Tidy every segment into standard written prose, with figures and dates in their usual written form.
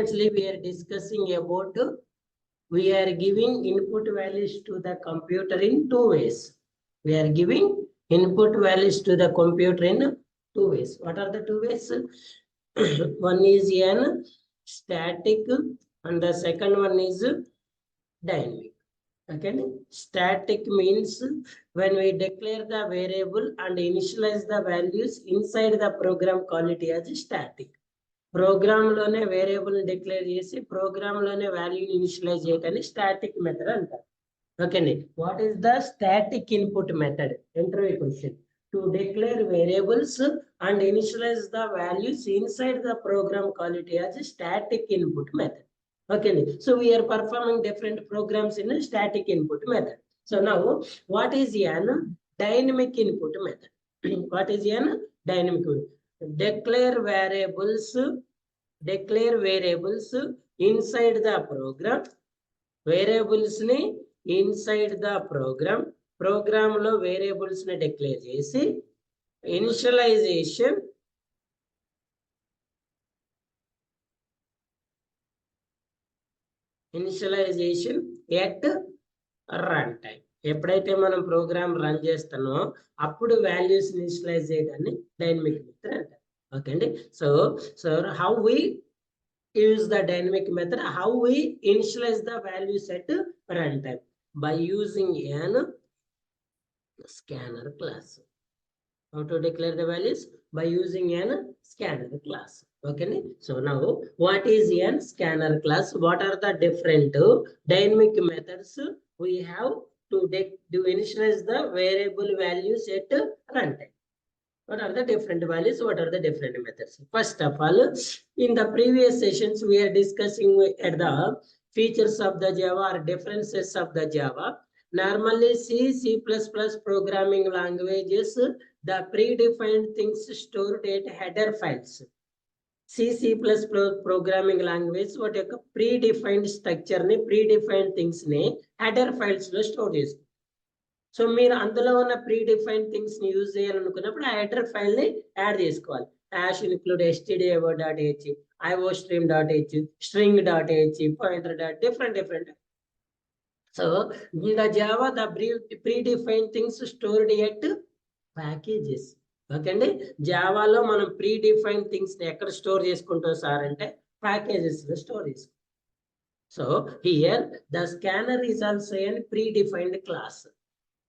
Previously, we are discussing about we are giving input values to the computer in two ways. We are giving input values to the computer in two ways. What are the two ways? One is an static and the second one is dynamic. Okay, static means when we declare the variable and initialize the values inside the program, call it as static. Program లోనే variable declare చేసి program లోనే వాల్యూని initialize చేయటాన్ని static method అంటారు. ఓకేండి. What is the static input method? Interview question. To declare variables and initialize the values inside the program, call it as static input method. ఓకేండి. So we are performing different programs in static input method. So now what is an dynamic input method? What is an dynamic? Declare variables inside the program. Variables ni inside the program lo variables ni declare chesi initialization at runtime. ఎప్పుడైతే మనం programme run చేస్తానో అప్పుడు values initialize చేయడాన్ని dynamic method అంటారు. Okay అండి. So how we use the dynamic method, how we initialize the values at run time by using an scanner class. How to declare the values? By using an scanner class. Okay. So now what is an scanner class? What are the different dynamic methods we have to initialize the variable values at runtime? What are the different values? What are the different methods? First of all, in the previous sessions, we are discussing at the features of the Java or differences of the Java. Normally, C++ programming languages, the predefined things stored at header files. C++ programming language what యొక్క predefined structure ని predefined things ని header files లో store చేస్తుంది. So మీరు అందులో ఉన్న predefined things ని use చేయాలనుకున్నప్పుడు ఆ header file ని యాడ్ చేసుకోవాలి. hash include stdio.h, iostream.h, string.h, pointer. different. So in the Java, the predefined things stored at packages. Okay అండి. జావాలో మనం ప్రీడిఫైన్ థింగ్స్ ని ఎక్కడ స్టోర్ చేసుకుంటాం సార్ అంటే ప్యాకేజెస్ లో స్టోర్ చేసుకుంటాం. So here the scanner is also an predefined class.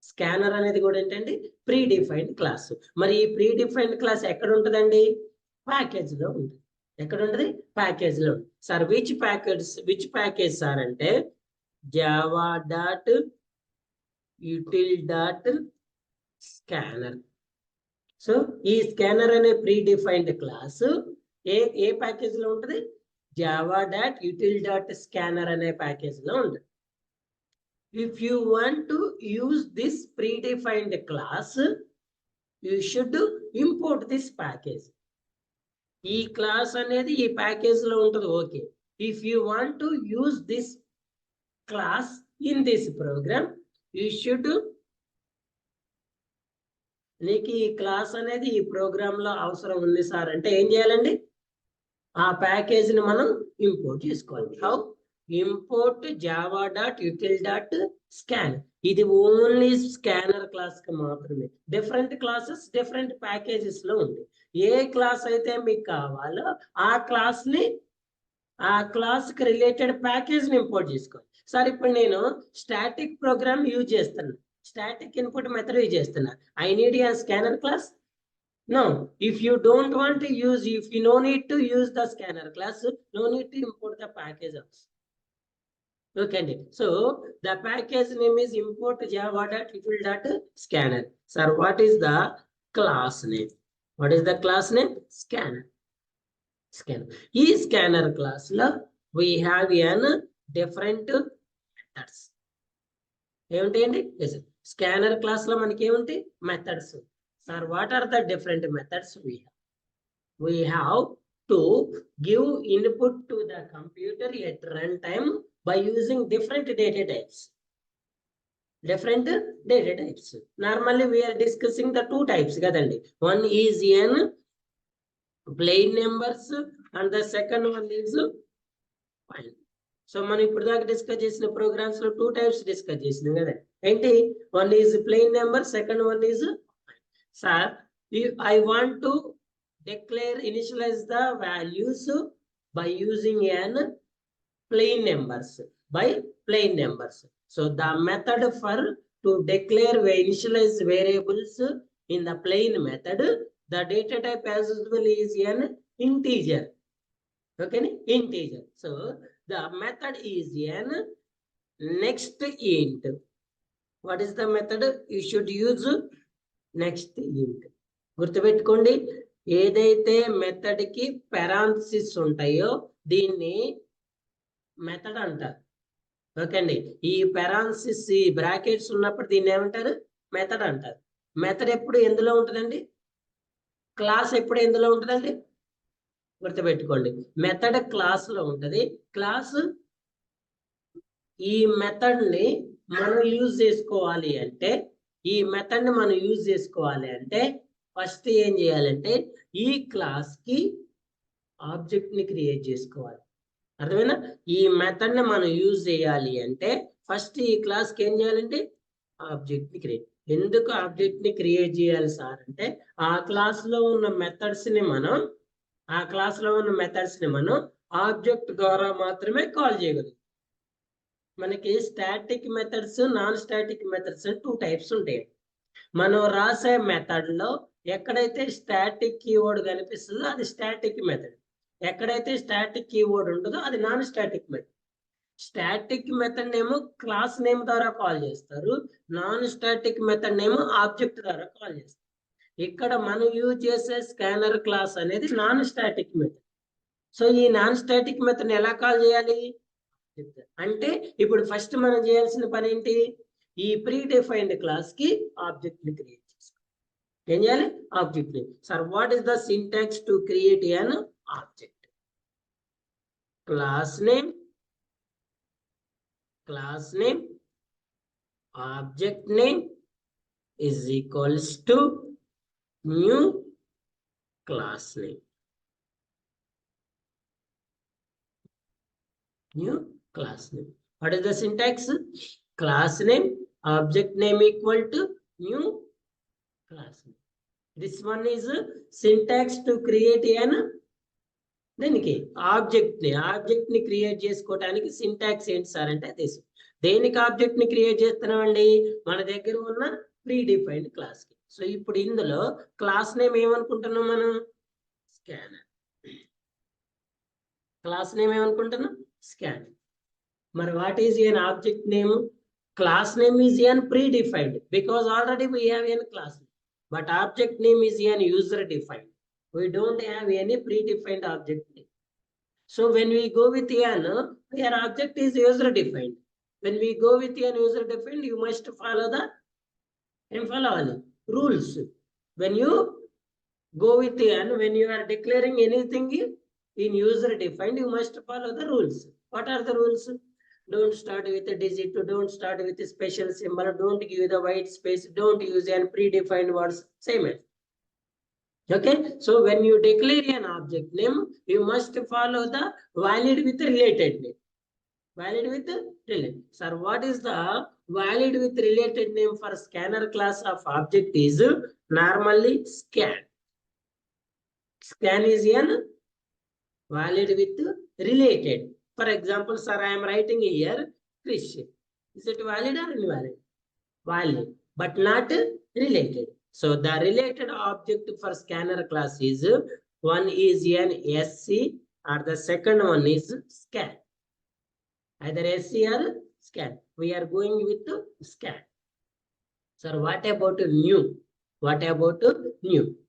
Scanner అనేది కూడా ఏంటండి ప్రీడిఫైన్డ్ క్లాస్. మరి ఈ ప్రీడిఫైన్డ్ క్లాస్ ఎక్కడ ఉంటుందండి? ప్యాకేజ్ లో ఉంటుంది. ఎక్కడ ఉంటుంది? ప్యాకేజ్ లో ఉంటుంది. సార్ విచ్ ప్యాకేజ్ సార్ అంటే java.util.scanner. సో ఈ స్కానర్ అనే ప్రీడిఫైన్డ్ క్లాస్ ఏ ప్యాకేజ్ లో ఉంటుంది? java.util.scanner అనే ప్యాకేజ్ లో ఉంటుంది. If you want to use this predefined class, you should import this package. ఈ క్లాస్ అనేది ఈ ప్యాకేజ్ లో ఉంటుంది. Okay. If you want to use this class in this program, you should, నీకు ఈ క్లాస్ అనేది ఈ ప్రోగ్రామ్ లో అవసరం ఉంది సార్ అంటే ఏం చేయాలండి? ఆ ప్యాకేజ్ ని మనం ఇంపోర్ట్ చేసుకోవాలి. హౌ? Import java.util.scan. ఇది ఓన్లీ స్కానర్ క్లాస్ కి మాత్రమే. డిఫరెంట్ క్లాసెస్ డిఫరెంట్ ప్యాకేజెస్ లో ఉంది. ఏ క్లాస్ అయితే మీకు కావాలో ఆ క్లాస్ కి రిలేటెడ్ ప్యాకేజ్ ని ఇంపోర్ట్ చేసుకోవాలి. సార్ ఇప్పుడు నేను స్టాటిక్ ప్రోగ్రామ్ యూజ్ చేస్తాను, స్టాటిక్ ఇన్పుట్ మెథడ్ యూజ్ చేస్తున్నా. I need a scanner class? No. If you don't want to use, if you no need to use the scanner class, no need to import the package also. Okay. So the package name is import java.util.scanner. Sir, what is the class name? What is the class name? Scanner. ఈ scanner class లో we have an different methods. ఏమిటండి? Scanner class లో మనకి ఏముంటాయి? Methods. Sir what are the different methods we have to give input to the computer at runtime by using different data types. Normally we are discussing the two types kadandi. One is n plain numbers and the second one is fine. So మనం ఇప్పుడు దాకా discuss చేసిన programmes లో 2 types discuss చేసినాం కదా. ఏంటి? One is plain number, second one is sir I want to declare initialize the values by using an plain numbers. So the method for to declare initialize variables in the plain method, the data type as usual is an integer. Okay, integer. So the method is an next int. What is the method? You should use next int. గుర్తుపెట్టుకోండి, ఏదైతే method కి parenthesis ఉంటాయో దీన్ని method అంటారు. Okay అండి, ఈ parenthesis ఈ brackets ఉన్నప్పుడు దీన్ని ఏమంటారు? మెథడ్ అంటారు. మెథడ్ ఎప్పుడు ఎందులో ఉంటుందండి? క్లాస్ ఎప్పుడు ఎందులో ఉంటుందండి? గుర్తుపెట్టుకోండి, మెథడ్ క్లాస్ లో ఉంటది. క్లాస్ ఈ మెథడ్ ని మనం యూజ్ చేసుకోవాలి అంటే ఫస్ట్ ఏం చేయాలంటే ఈ క్లాస్ కి ఆబ్జెక్ట్ ని క్రియేట్ చేసుకోవాలి. అర్థమైనా? ఈ మెథడ్ ని మనం యూజ్ చేయాలి అంటే ఫస్ట్ ఈ క్లాస్ కి ఏం చేయాలంటే ఆబ్జెక్ట్ ని క్రియేట్. ఎందుకు ఆబ్జెక్ట్ ని క్రియేట్ చేయాలి సార్ అంటే ఆ క్లాస్ లో ఉన్న మెథడ్స్ ని మనం ఆబ్జెక్ట్ ద్వారా మాత్రమే కాల్ చేయగలం. మనకి static methods, non static methods 2 types ఉంటాయి. మనం రాసే మెథడ్ లో ఎక్కడైతే స్టాటిక్ కీవర్డ్ కనిపిస్తుందో అది స్టాటిక్ మెథడ్, ఎక్కడైతే స్టాటిక్ కీవర్డ్ ఉంటుందో అది non static method. Static method నేమో క్లాస్ నేమ్ ద్వారా కాల్ చేస్తారు, నాన్ స్టాటిక్ మెథడ్ నేమో ఆబ్జెక్ట్ ద్వారా కాల్ చేస్తారు. ఇక్కడ మనం యూజ్ చేసే స్కానర్ క్లాస్ అనేది నాన్ స్టాటిక్ మెథడ్. సో ఈ నాన్ స్టాటిక్ మెథడ్ ఎలా కాల్ చేయాలి అంటే ఇప్పుడు ఫస్ట్ మనం చేయాల్సిన పని ఏంటి? ఈ ప్రీ డిఫైన్డ్ క్లాస్ కి ఆబ్జెక్ట్ ని క్రియేట్ చేసుకోవాలి. ఏం చేయాలి? ఆబ్జెక్ట్ ని. Sir what is the syntax to create an object? Class name object name is equals to new class name. What is the syntax? Class name object name equal to new class name. This one is syntax to create an దేనికి object ని create చేసుకోవడానికి syntax ఏంటి sir అంటే this. దేనికి object ని create చేస్తున్నామండి? మన దగ్గర ఉన్న ప్రీ డిఫైన్డ్ క్లాస్ కి. సో ఇప్పుడు ఇందులో క్లాస్ నేమ్ ఏమనుకుంటున్నాం మనం? స్కానర్. క్లాస్ నేమ్ ఏమనుకుంటున్నాం? స్కానర్. మరి what is an object name? Class name is an predefined because already we have a class name, but object name is an user defined. We don't have any predefined object name. So when we go with an, your object is user defined. When we go with an user defined, you must follow the rules. When you go with an, when you are declaring anything in user defined, you must follow the rules. What are the rules? Don't start with a digit, don't start with a special symbol, don't give the white space, don't use an predefined words, same as. Okay, so when you declare an object name, you must follow the valid with related name. Sir, what is the valid with related name for scanner class of object is normally scan. Scan is an valid with related. For example, sir, I am writing here Christian. Is it valid or invalid? Valid, but not related. So the related object for scanner class is one is an SC or the second one is scan. Either SC or scan. We are going with scan. Sir, what about new?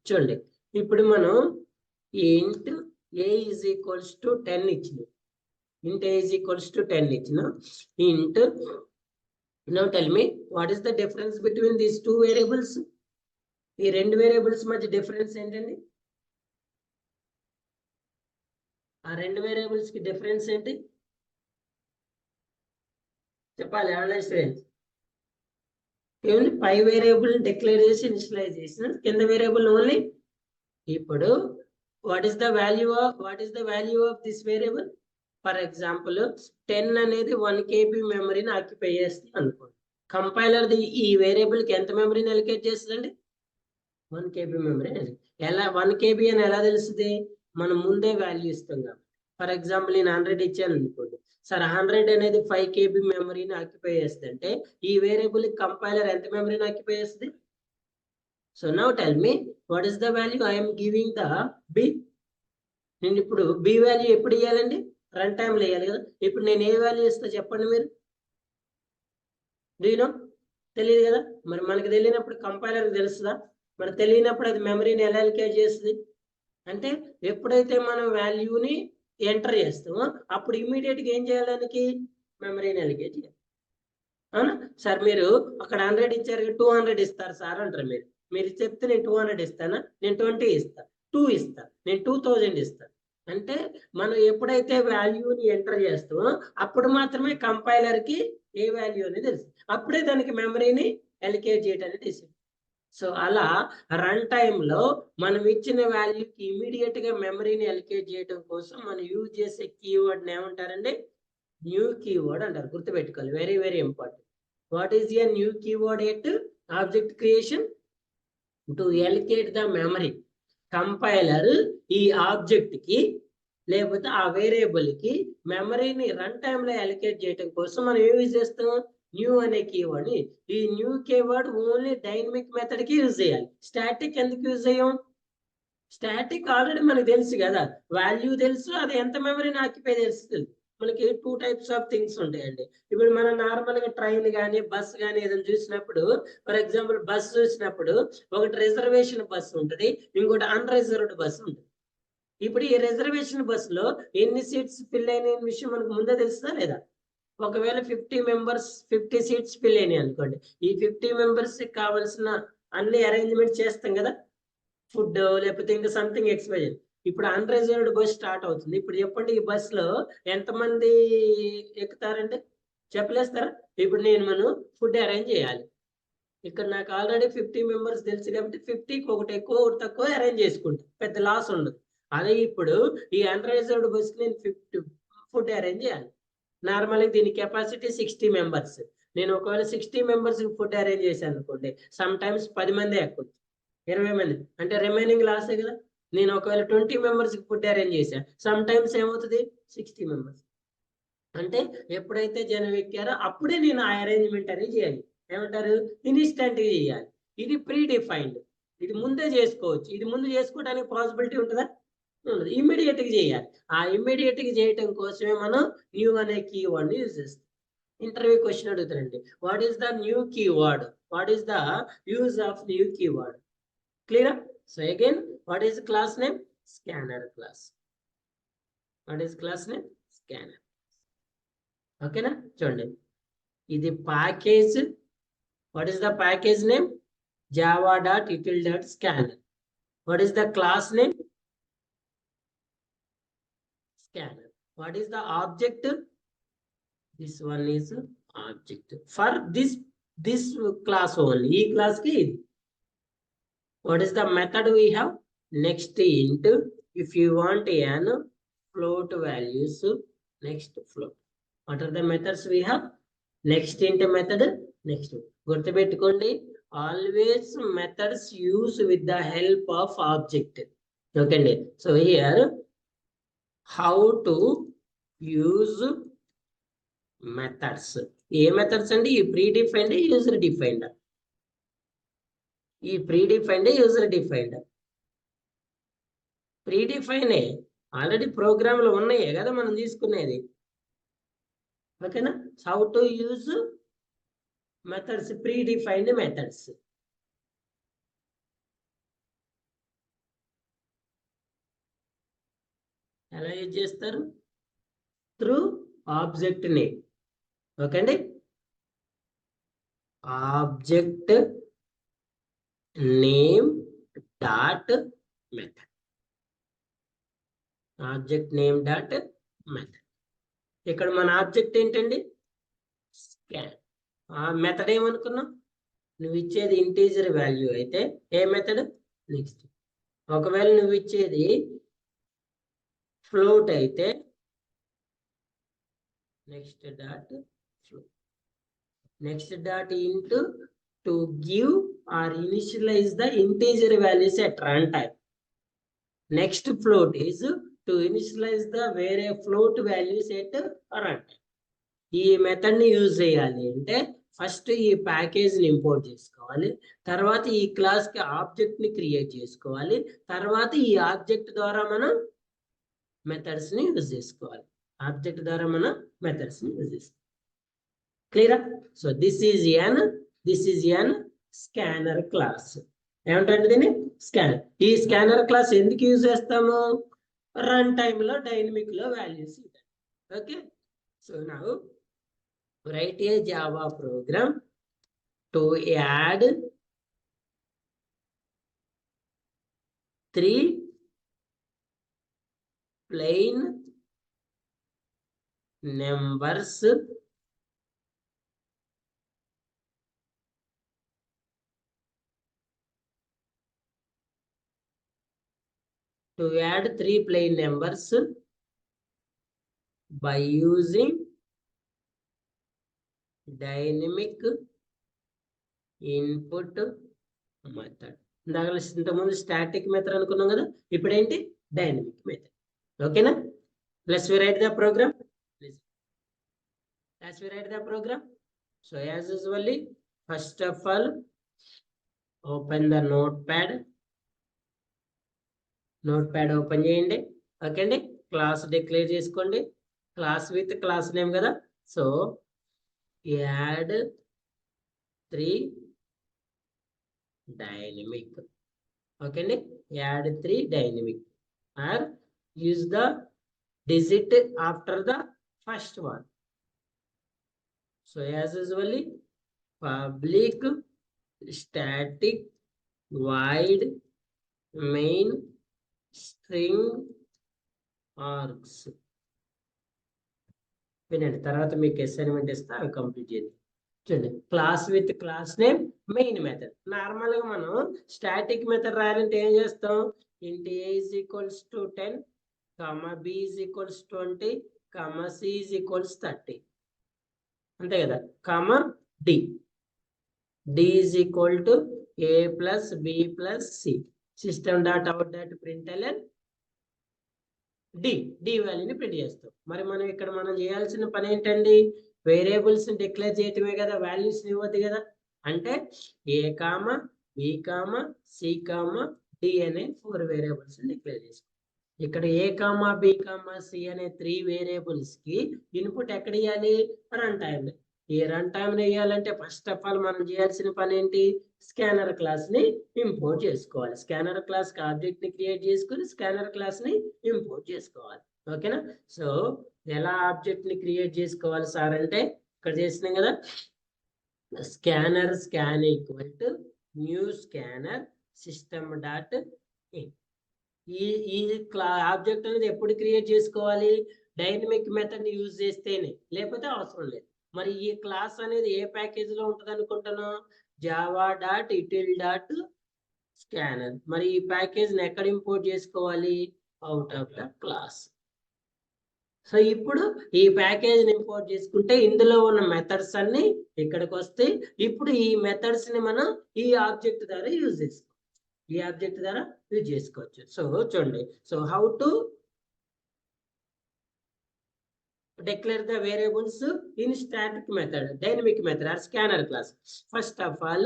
చూడండి, ఇప్పుడు మనం int a is equals to 10 ఇచ్చినాం. Int a is equals to 10 ఇచ్చిన. Int, now tell me what is the difference between these two variables? ఈ రెండు variables మధ్య difference ఏంటండి? ఆ రెండు వేరియబుల్స్ కి డిఫరెన్స్ ఏంటి చెప్పాలి ఎవరైనా స్టూడెంట్స్? ఏమండి, పై వేరియబుల్ డిక్లేర్ చేసి ఇనిషియలైజ్ చేసిన, కింద వేరియబుల్ ఓన్లీ. ఇప్పుడు what is the value of this variable? For example 10 అనేది 1 KB మెమరీని ఆక్యుపై చేస్తుంది అనుకోండి. కంపైలర్ ఈ వేరియబుల్ కి ఎంత మెమరీని అలొకేట్ చేస్తుందండి? 1 KB మెమరీ. ఎలా 1 KB అని ఎలా తెలుస్తుంది? మనం ముందే వాల్యూ ఇస్తాం కాబట్టి. ఫర్ ఎగ్జాంపుల్ నేను 100 ఇచ్చాను అనుకోండి. సరే 100 అనేది 5 KB మెమరీని ఆక్యుపై చేస్తుంటే ఈ వేరియబుల్ కంపైలర్ ఎంత మెమరీని ఆక్యుపై చేస్తుంది? So now tell me what is the value I am giving the B. నేను ఇప్పుడు బి వాల్యూ ఎప్పుడు ఇవ్వాలండి? రన్ టైంలో ఇవ్వాలి కదా. ఇప్పుడు నేను ఏ వాల్యూ ఇస్తా చెప్పండి మీరు? Do know? తెలియదు కదా. మరి మనకి తెలియనప్పుడు కంపైలర్కి తెలుస్తుందా? మరి తెలియనప్పుడు అది మెమరీని ఎలా అలొకేట్ చేస్తుంది? అంటే ఎప్పుడైతే మనం వాల్యూని ఎంటర్ చేస్తామో అప్పుడు ఇమీడియట్గా ఏం చేయాలనికి? మెమరీని అలొకేట్ చేయాలి. అవునా సార్? మీరు అక్కడ 100 ఇచ్చారు, 200 ఇస్తారు సార్ అంటారు. మీరు చెప్తే నేను 200 ఇస్తానా? నేను 20 ఇస్తా, 2 ఇస్తా, నేను 2000 ఇస్తాను. అంటే మనం ఎప్పుడైతే వాల్యూని ఎంటర్ చేస్తామో అప్పుడు మాత్రమే కంపైలర్కి ఏ వాల్యూ అనేది తెలుసు. అప్పుడే దానికి మెమరీని అలొకేట్ చేయడం అనేది తెలిసింది. సో అలా రన్ టైంలో మనం ఇచ్చిన వాల్యూకి ఇమీడియట్ గా మెమరీని అలొకేట్ చేయడం కోసం మనం యూజ్ చేసే కీవర్డ్ ఏమంటారండి? న్యూ కీవర్డ్ అంటారు. గుర్తుపెట్టుకోవాలి, very very important. What is a new keyword at object creation? To allocate the memory. Compiler ఈ ఆబ్జెక్ట్ కి లేకపోతే ఆ వేరియబుల్ కి మెమరీని రన్ టైంలో అలొకేట్ చేయడం కోసం మనం ఏం యూజ్ చేస్తాం? న్యూ అనే కీవర్డ్. ఈ new keyword only dynamic method కి యూజ్ చేయాలి. స్టాటిక్ ఎందుకు యూజ్ చేయం? స్టాటిక్ ఆల్రెడీ మనకు తెలుసు కదా, వాల్యూ తెలుసు, అది ఎంత మెమరీని ఆక్యుపై తెలుస్తుంది. మనకి 2 types ఆఫ్ థింగ్స్ ఉంటాయండి. ఇప్పుడు మనం నార్మల్ గా ట్రైన్ కానీ బస్ కానీ ఏదైనా చూసినప్పుడు, ఫర్ ఎగ్జాంపుల్ బస్ చూసినప్పుడు ఒకటి రిజర్వేషన్ బస్ ఉంటుంది, ఇంకోటి అన్రిజర్వ్డ్ బస్ ఉంటుంది. ఇప్పుడు ఈ రిజర్వేషన్ బస్సులో ఎన్ని సీట్స్ ఫిల్ అయిన విషయం మనకు ముందే తెలుస్తుందా లేదా? ఒకవేళ 50 సీట్స్ ఫిల్ అయినాయి అనుకోండి, ఈ 50 మెంబర్స్ కావాల్సిన అన్ని అరేంజ్మెంట్ చేస్తాం కదా, ఫుడ్ లేకపోతే ఇంకా సంథింగ్ ఎక్స్పైజెడ్. ఇప్పుడు అన్రిజర్వ్డ్ బస్ స్టార్ట్ అవుతుంది. ఇప్పుడు చెప్పండి, ఈ బస్ లో ఎంతమంది ఎక్కుతారంటే చెప్పలేస్తారా? ఇప్పుడు మనం ఫుడ్ అరేంజ్ చేయాలి. ఇక్కడ నాకు ఆల్రెడీ 50 మెంబర్స్ తెలుసు కాబట్టి 50కి ఒకటి ఎక్కువ ఒకటి తక్కువ అరేంజ్ చేసుకుంటా, పెద్ద లాస్ ఉండదు. అదే ఇప్పుడు ఈ అన్రిజర్వ్డ్ బస్ కి నేను 50 ఫుడ్ అరేంజ్ చేయాలి. నార్మల్గా దీని కెపాసిటీ 60 మెంబర్స్. నేను ఒకవేళ 60 మెంబర్స్ ఫుడ్ అరేంజ్ చేశాను అనుకోండి, సమ్ టైమ్స్ 10 మంది ఎక్కొచ్చు, 20 మంది, అంటే రిమైనింగ్ లాసే కదా. నేను ఒకవేళ 20 మెంబర్స్ ఫుడ్ అరేంజ్ చేశాను, సమ్ టైమ్స్ ఏమవుతుంది? 60 మెంబర్స్. అంటే ఎప్పుడైతే జనం ఎక్కారో అప్పుడే నేను ఆ అరేంజ్మెంట్ అనేది చేయాలి. ఏమంటారు? ఇన్స్టెంట్ గా చేయాలి. ఇది ప్రీ డిఫైన్డ్, ఇది ముందే చేసుకోవచ్చు. ఇది ముందు చేసుకోవడానికి పాసిబిలిటీ ఉంటుందా? ఉండదు. ఇమ్మీడియట్ గా చేయాలి. ఆ ఇమ్మీడియట్ గా చేయటం కోసమే మనం న్యూ అనే కీవర్డ్ ని యూజ్ చేస్తాం. ఇంటర్వ్యూ క్వశ్చన్ అడుగుతారండి, what is the new keyword? What is the use of new keyword? Clear? So again, what is class name? Scanner class. What is class name? Scanner. ఓకేనా? చూడండి, ఇది package. What is the package name? java.util.scanner. What is the class name? Scanner. What is the object? This one is object for this class only. E class ki. What is the method we have? Next int. If you want an float values, next float. What are the methods we have? Next int method. Next. గుర్తుపెట్టుకోండి, always methods used with the help of object. Okay, so here how to use methods. ఏ methods అండి? ఈ predefined, user defined. ఈ predefined, user defined. Predefine already program లో ఉన్నాయి కదా మనం తీసుకునేది. ఓకేనా? How to use methods, predefined methods. ఎలా యూజ్ చేస్తారు? Through object name. ఓకే అండి, object name dot method. Object name dot method. ఇక్కడ మన ఆబ్జెక్ట్ ఏంటండి? స్కాన్. ఆ మెథడ్ ఏమనుకున్నాం? నువ్వు ఇచ్చేది ఇంటీజర్ వాల్యూ అయితే ఏ మెథడ్? నెక్స్ట్. ఒకవేళ నువ్వు ఇచ్చేది ఫ్లోట్ అయితే next dot float. Next dot into to give or initialize the integer values at runtime. Next float is to initialize the float values at runtime. ఈ method ని use చేయాలి అంటే first ఈ package ని ఇంపోర్ట్ చేసుకోవాలి, తర్వాత ఈ క్లాస్ కి ఆబ్జెక్ట్ ని క్రియేట్ చేసుకోవాలి, తర్వాత ఈ ఆబ్జెక్ట్ ద్వారా మనం మెథడ్స్ ని యూజ్ చేసుకోవాలి. ఆబ్జెక్ట్ ద్వారా మనం మెథడ్స్ ని యూజ్ చేసుకోవాలి. క్లియరా? So this is an scanner class. ఏమంటారు దీన్ని? స్కానర్. ఈ స్కానర్ క్లాస్ ఎందుకు యూజ్ చేస్తాము? రన్ టైమ్ లో డైనమిక్ లో వాల్యూస్ ఉంటాయి. Okay, so now write a Java program to add 3 plain numbers by using dynamic input method. ఇంతకుముందు స్టాటిక్ మెథడ్ అనుకున్నాం కదా, ఇప్పుడు ఏంటి? Dynamic method. ఓకేనా? Let's rewrite the program. So as usually, first of all, open the notepad open చేయండి. Okay అండి, class declare చేసుకోండి. Class with class name కదా, సో add 3 dynamic. Okay అండి, add 3 dynamic or use the digit after the first one. So as usually, public static void main string args. వినండి, తర్వాత మీకు assignment ఇస్తే అవి complete చేయండి. చూడండి, class with class name main method. Normal గా మనం స్టాటిక్ మెథడ్ రాయాలంటే ఏం చేస్తాం? ఇంట్ a is equals to 10, comma b is equals 20, comma c is equals 30. అంతే కదా, comma d is equal to a plus b plus c. System dot out dot println D వాల్యూని print చేస్తాం. మరి మనం ఇక్కడ చేయాల్సిన పని ఏంటండి? వేరియబుల్స్ ని డిక్లేర్ చేయటమే కదా, వాల్యూస్ ఇవ్వద్దు కదా. అంటే A comma B comma C comma D అనే 4 వేరియబుల్స్ డిక్లేర్ చేసుకో. ఇక్కడ ఏ కామ బి కామ సి అనే 3 వేరియబుల్స్ కి ఇన్పుట్ ఎక్కడ ఇవ్వాలి? Run time. ఈ రన్ టైమ్ ఇవ్వాలంటే ఫస్ట్ ఆఫ్ ఆల్ మనం చేయాల్సిన పని ఏంటి? స్కానర్ క్లాస్ ని ఇంపోర్ట్ చేసుకోవాలి. స్కానర్ క్లాస్ కి ఆబ్జెక్ట్ ని క్రియేట్ చేసుకుని స్కానర్ క్లాస్ ని ఇంపోర్ట్ చేసుకోవాలి. ఓకేనా? సో ఎలా ఆబ్జెక్ట్ ని క్రియేట్ చేసుకోవాలి సార్ అంటే, ఇక్కడ చేసినాం కదా, scanner scan equal to new scanner system dot in. ఈ ఆబ్జెక్ట్ అనేది ఎప్పుడు క్రియేట్ చేసుకోవాలి? డైనమిక్ మెథడ్ ని యూజ్ చేస్తేనే, లేకపోతే అవసరం లేదు. మరి ఈ క్లాస్ అనేది ఏ ప్యాకేజ్ లో ఉంటుంది అనుకుంటాను? java.util.scanner. మరి ఈ ప్యాకేజ్ ని ఎక్కడ ఇంపోర్ట్ చేసుకోవాలి? Out of the class. So ఇప్పుడు ఈ ప్యాకేజ్ ని ఇంపోర్ట్ చేసుకుంటే ఇందులో ఉన్న మెథడ్స్ అన్ని ఇక్కడికి వస్తాయి. ఇప్పుడు ఈ మెథడ్స్ ని మనం ఈ ఆబ్జెక్ట్ ద్వారా యూజ్ చేసుకోవచ్చు. సో చూడండి, so how to declare the variables in static method, dynamic method or scanner class. First of all,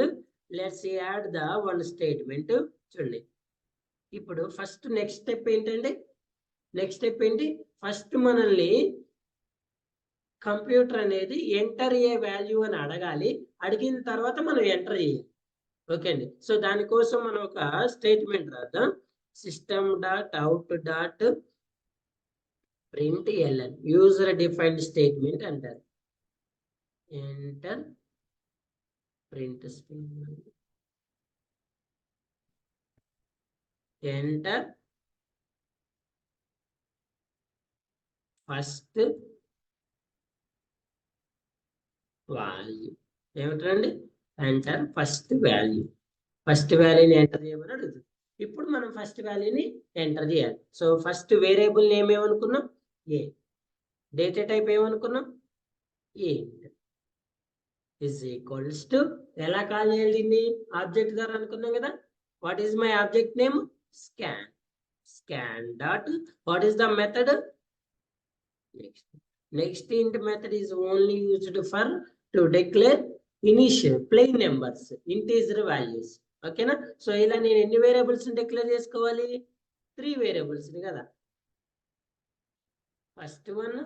let's add the one statement. చూడండి, ఇప్పుడు ఫస్ట్ నెక్స్ట్ స్టెప్ ఏంటండి? ఫస్ట్ మనల్ని కంప్యూటర్ అనేది ఎంటర్ ఏ వాల్యూ అని అడగాలి. అడిగిన తర్వాత మనం ఎంటర్ చేయాలి. ఓకే అండి, సో దానికోసం మనం ఒక స్టేట్మెంట్ రాద్దాం. System dot out dot println user defined statement అంటారు. Enter print enter first value. ఏమిటండి? Enter first value. ఫస్ట్ వాల్యూని ఎంటర్ చేయమని అడుగుతుంది. ఇప్పుడు మనం ఫస్ట్ వాల్యూని ఎంటర్ చేయాలి. సో ఫస్ట్ వేరియబుల్ నేమ్ ఏమనుకున్నాం? ఏ. డేటా టైప్ ఏమనుకున్నాం? int is equals to ఎలా కాల్ చేయాలి దీన్ని ఆబ్జెక్ట్ ద్వారా అనుకున్నాం కదా what is my object name scan dot what is the method next int method is only used for to declare initial plain numbers integer values okay na so ఇలా నేను ఎన్ని variables ని declare చేసుకోవాలి 3 variables ని కదా first one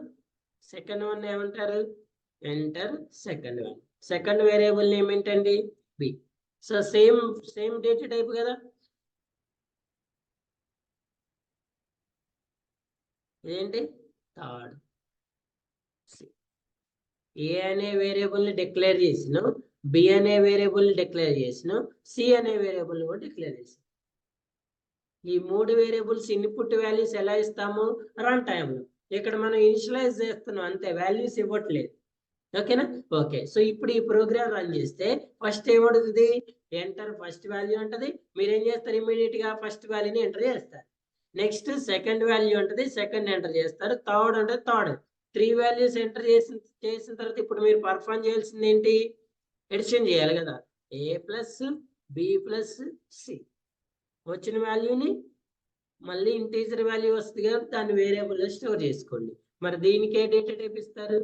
second one ఏమంటారు enter second variable name ఏంటండి B so same data type కదా ఏంటి థర్డ్ ఏ అనే వేరియబుల్ ని డిక్లేర్ చేసిన బి అనే వేరియబుల్ ని డిక్లేర్ చేసిన సి అనే వేరియబుల్ ని కూడా డిక్లేర్ చేసిన ఈ 3 వేరియబుల్స్ ఇన్పుట్ వాల్యూస్ ఎలా ఇస్తాము రన్ టైమ్ ఇక్కడ మనం ఇనిషియలైజ్ చేస్తున్నాం అంతే వాల్యూస్ ఇవ్వట్లేదు ఓకేనా ఓకే సో ఇప్పుడు ఈ ప్రోగ్రామ్ రన్ చేస్తే ఫస్ట్ ఏమడుగుతుంది ఎంటర్ ఫస్ట్ వాల్యూ అంటది మీరు ఏం చేస్తారు ఇమీడియట్ గా ఫస్ట్ వాల్యూని ఎంటర్ చేస్తారు నెక్స్ట్ సెకండ్ వాల్యూ అంటది సెకండ్ ఎంటర్ చేస్తారు థర్డ్ అంటే థర్డ్ 3 వాల్యూస్ ఎంటర్ చేసిన తర్వాత ఇప్పుడు మీరు పర్ఫార్మ్ చేయాల్సింది ఏంటి ఎడిషన్ చేయాలి కదా ఏ ప్లస్ బి ప్లస్ సి వచ్చిన వాల్యూని మళ్ళీ ఇంటీజర్ వాల్యూ వస్తుంది కదా దాన్ని వేరియబుల్ స్టోర్ చేసుకోండి మరి దీనికి ఏ డేటా టైప్ ఇస్తారు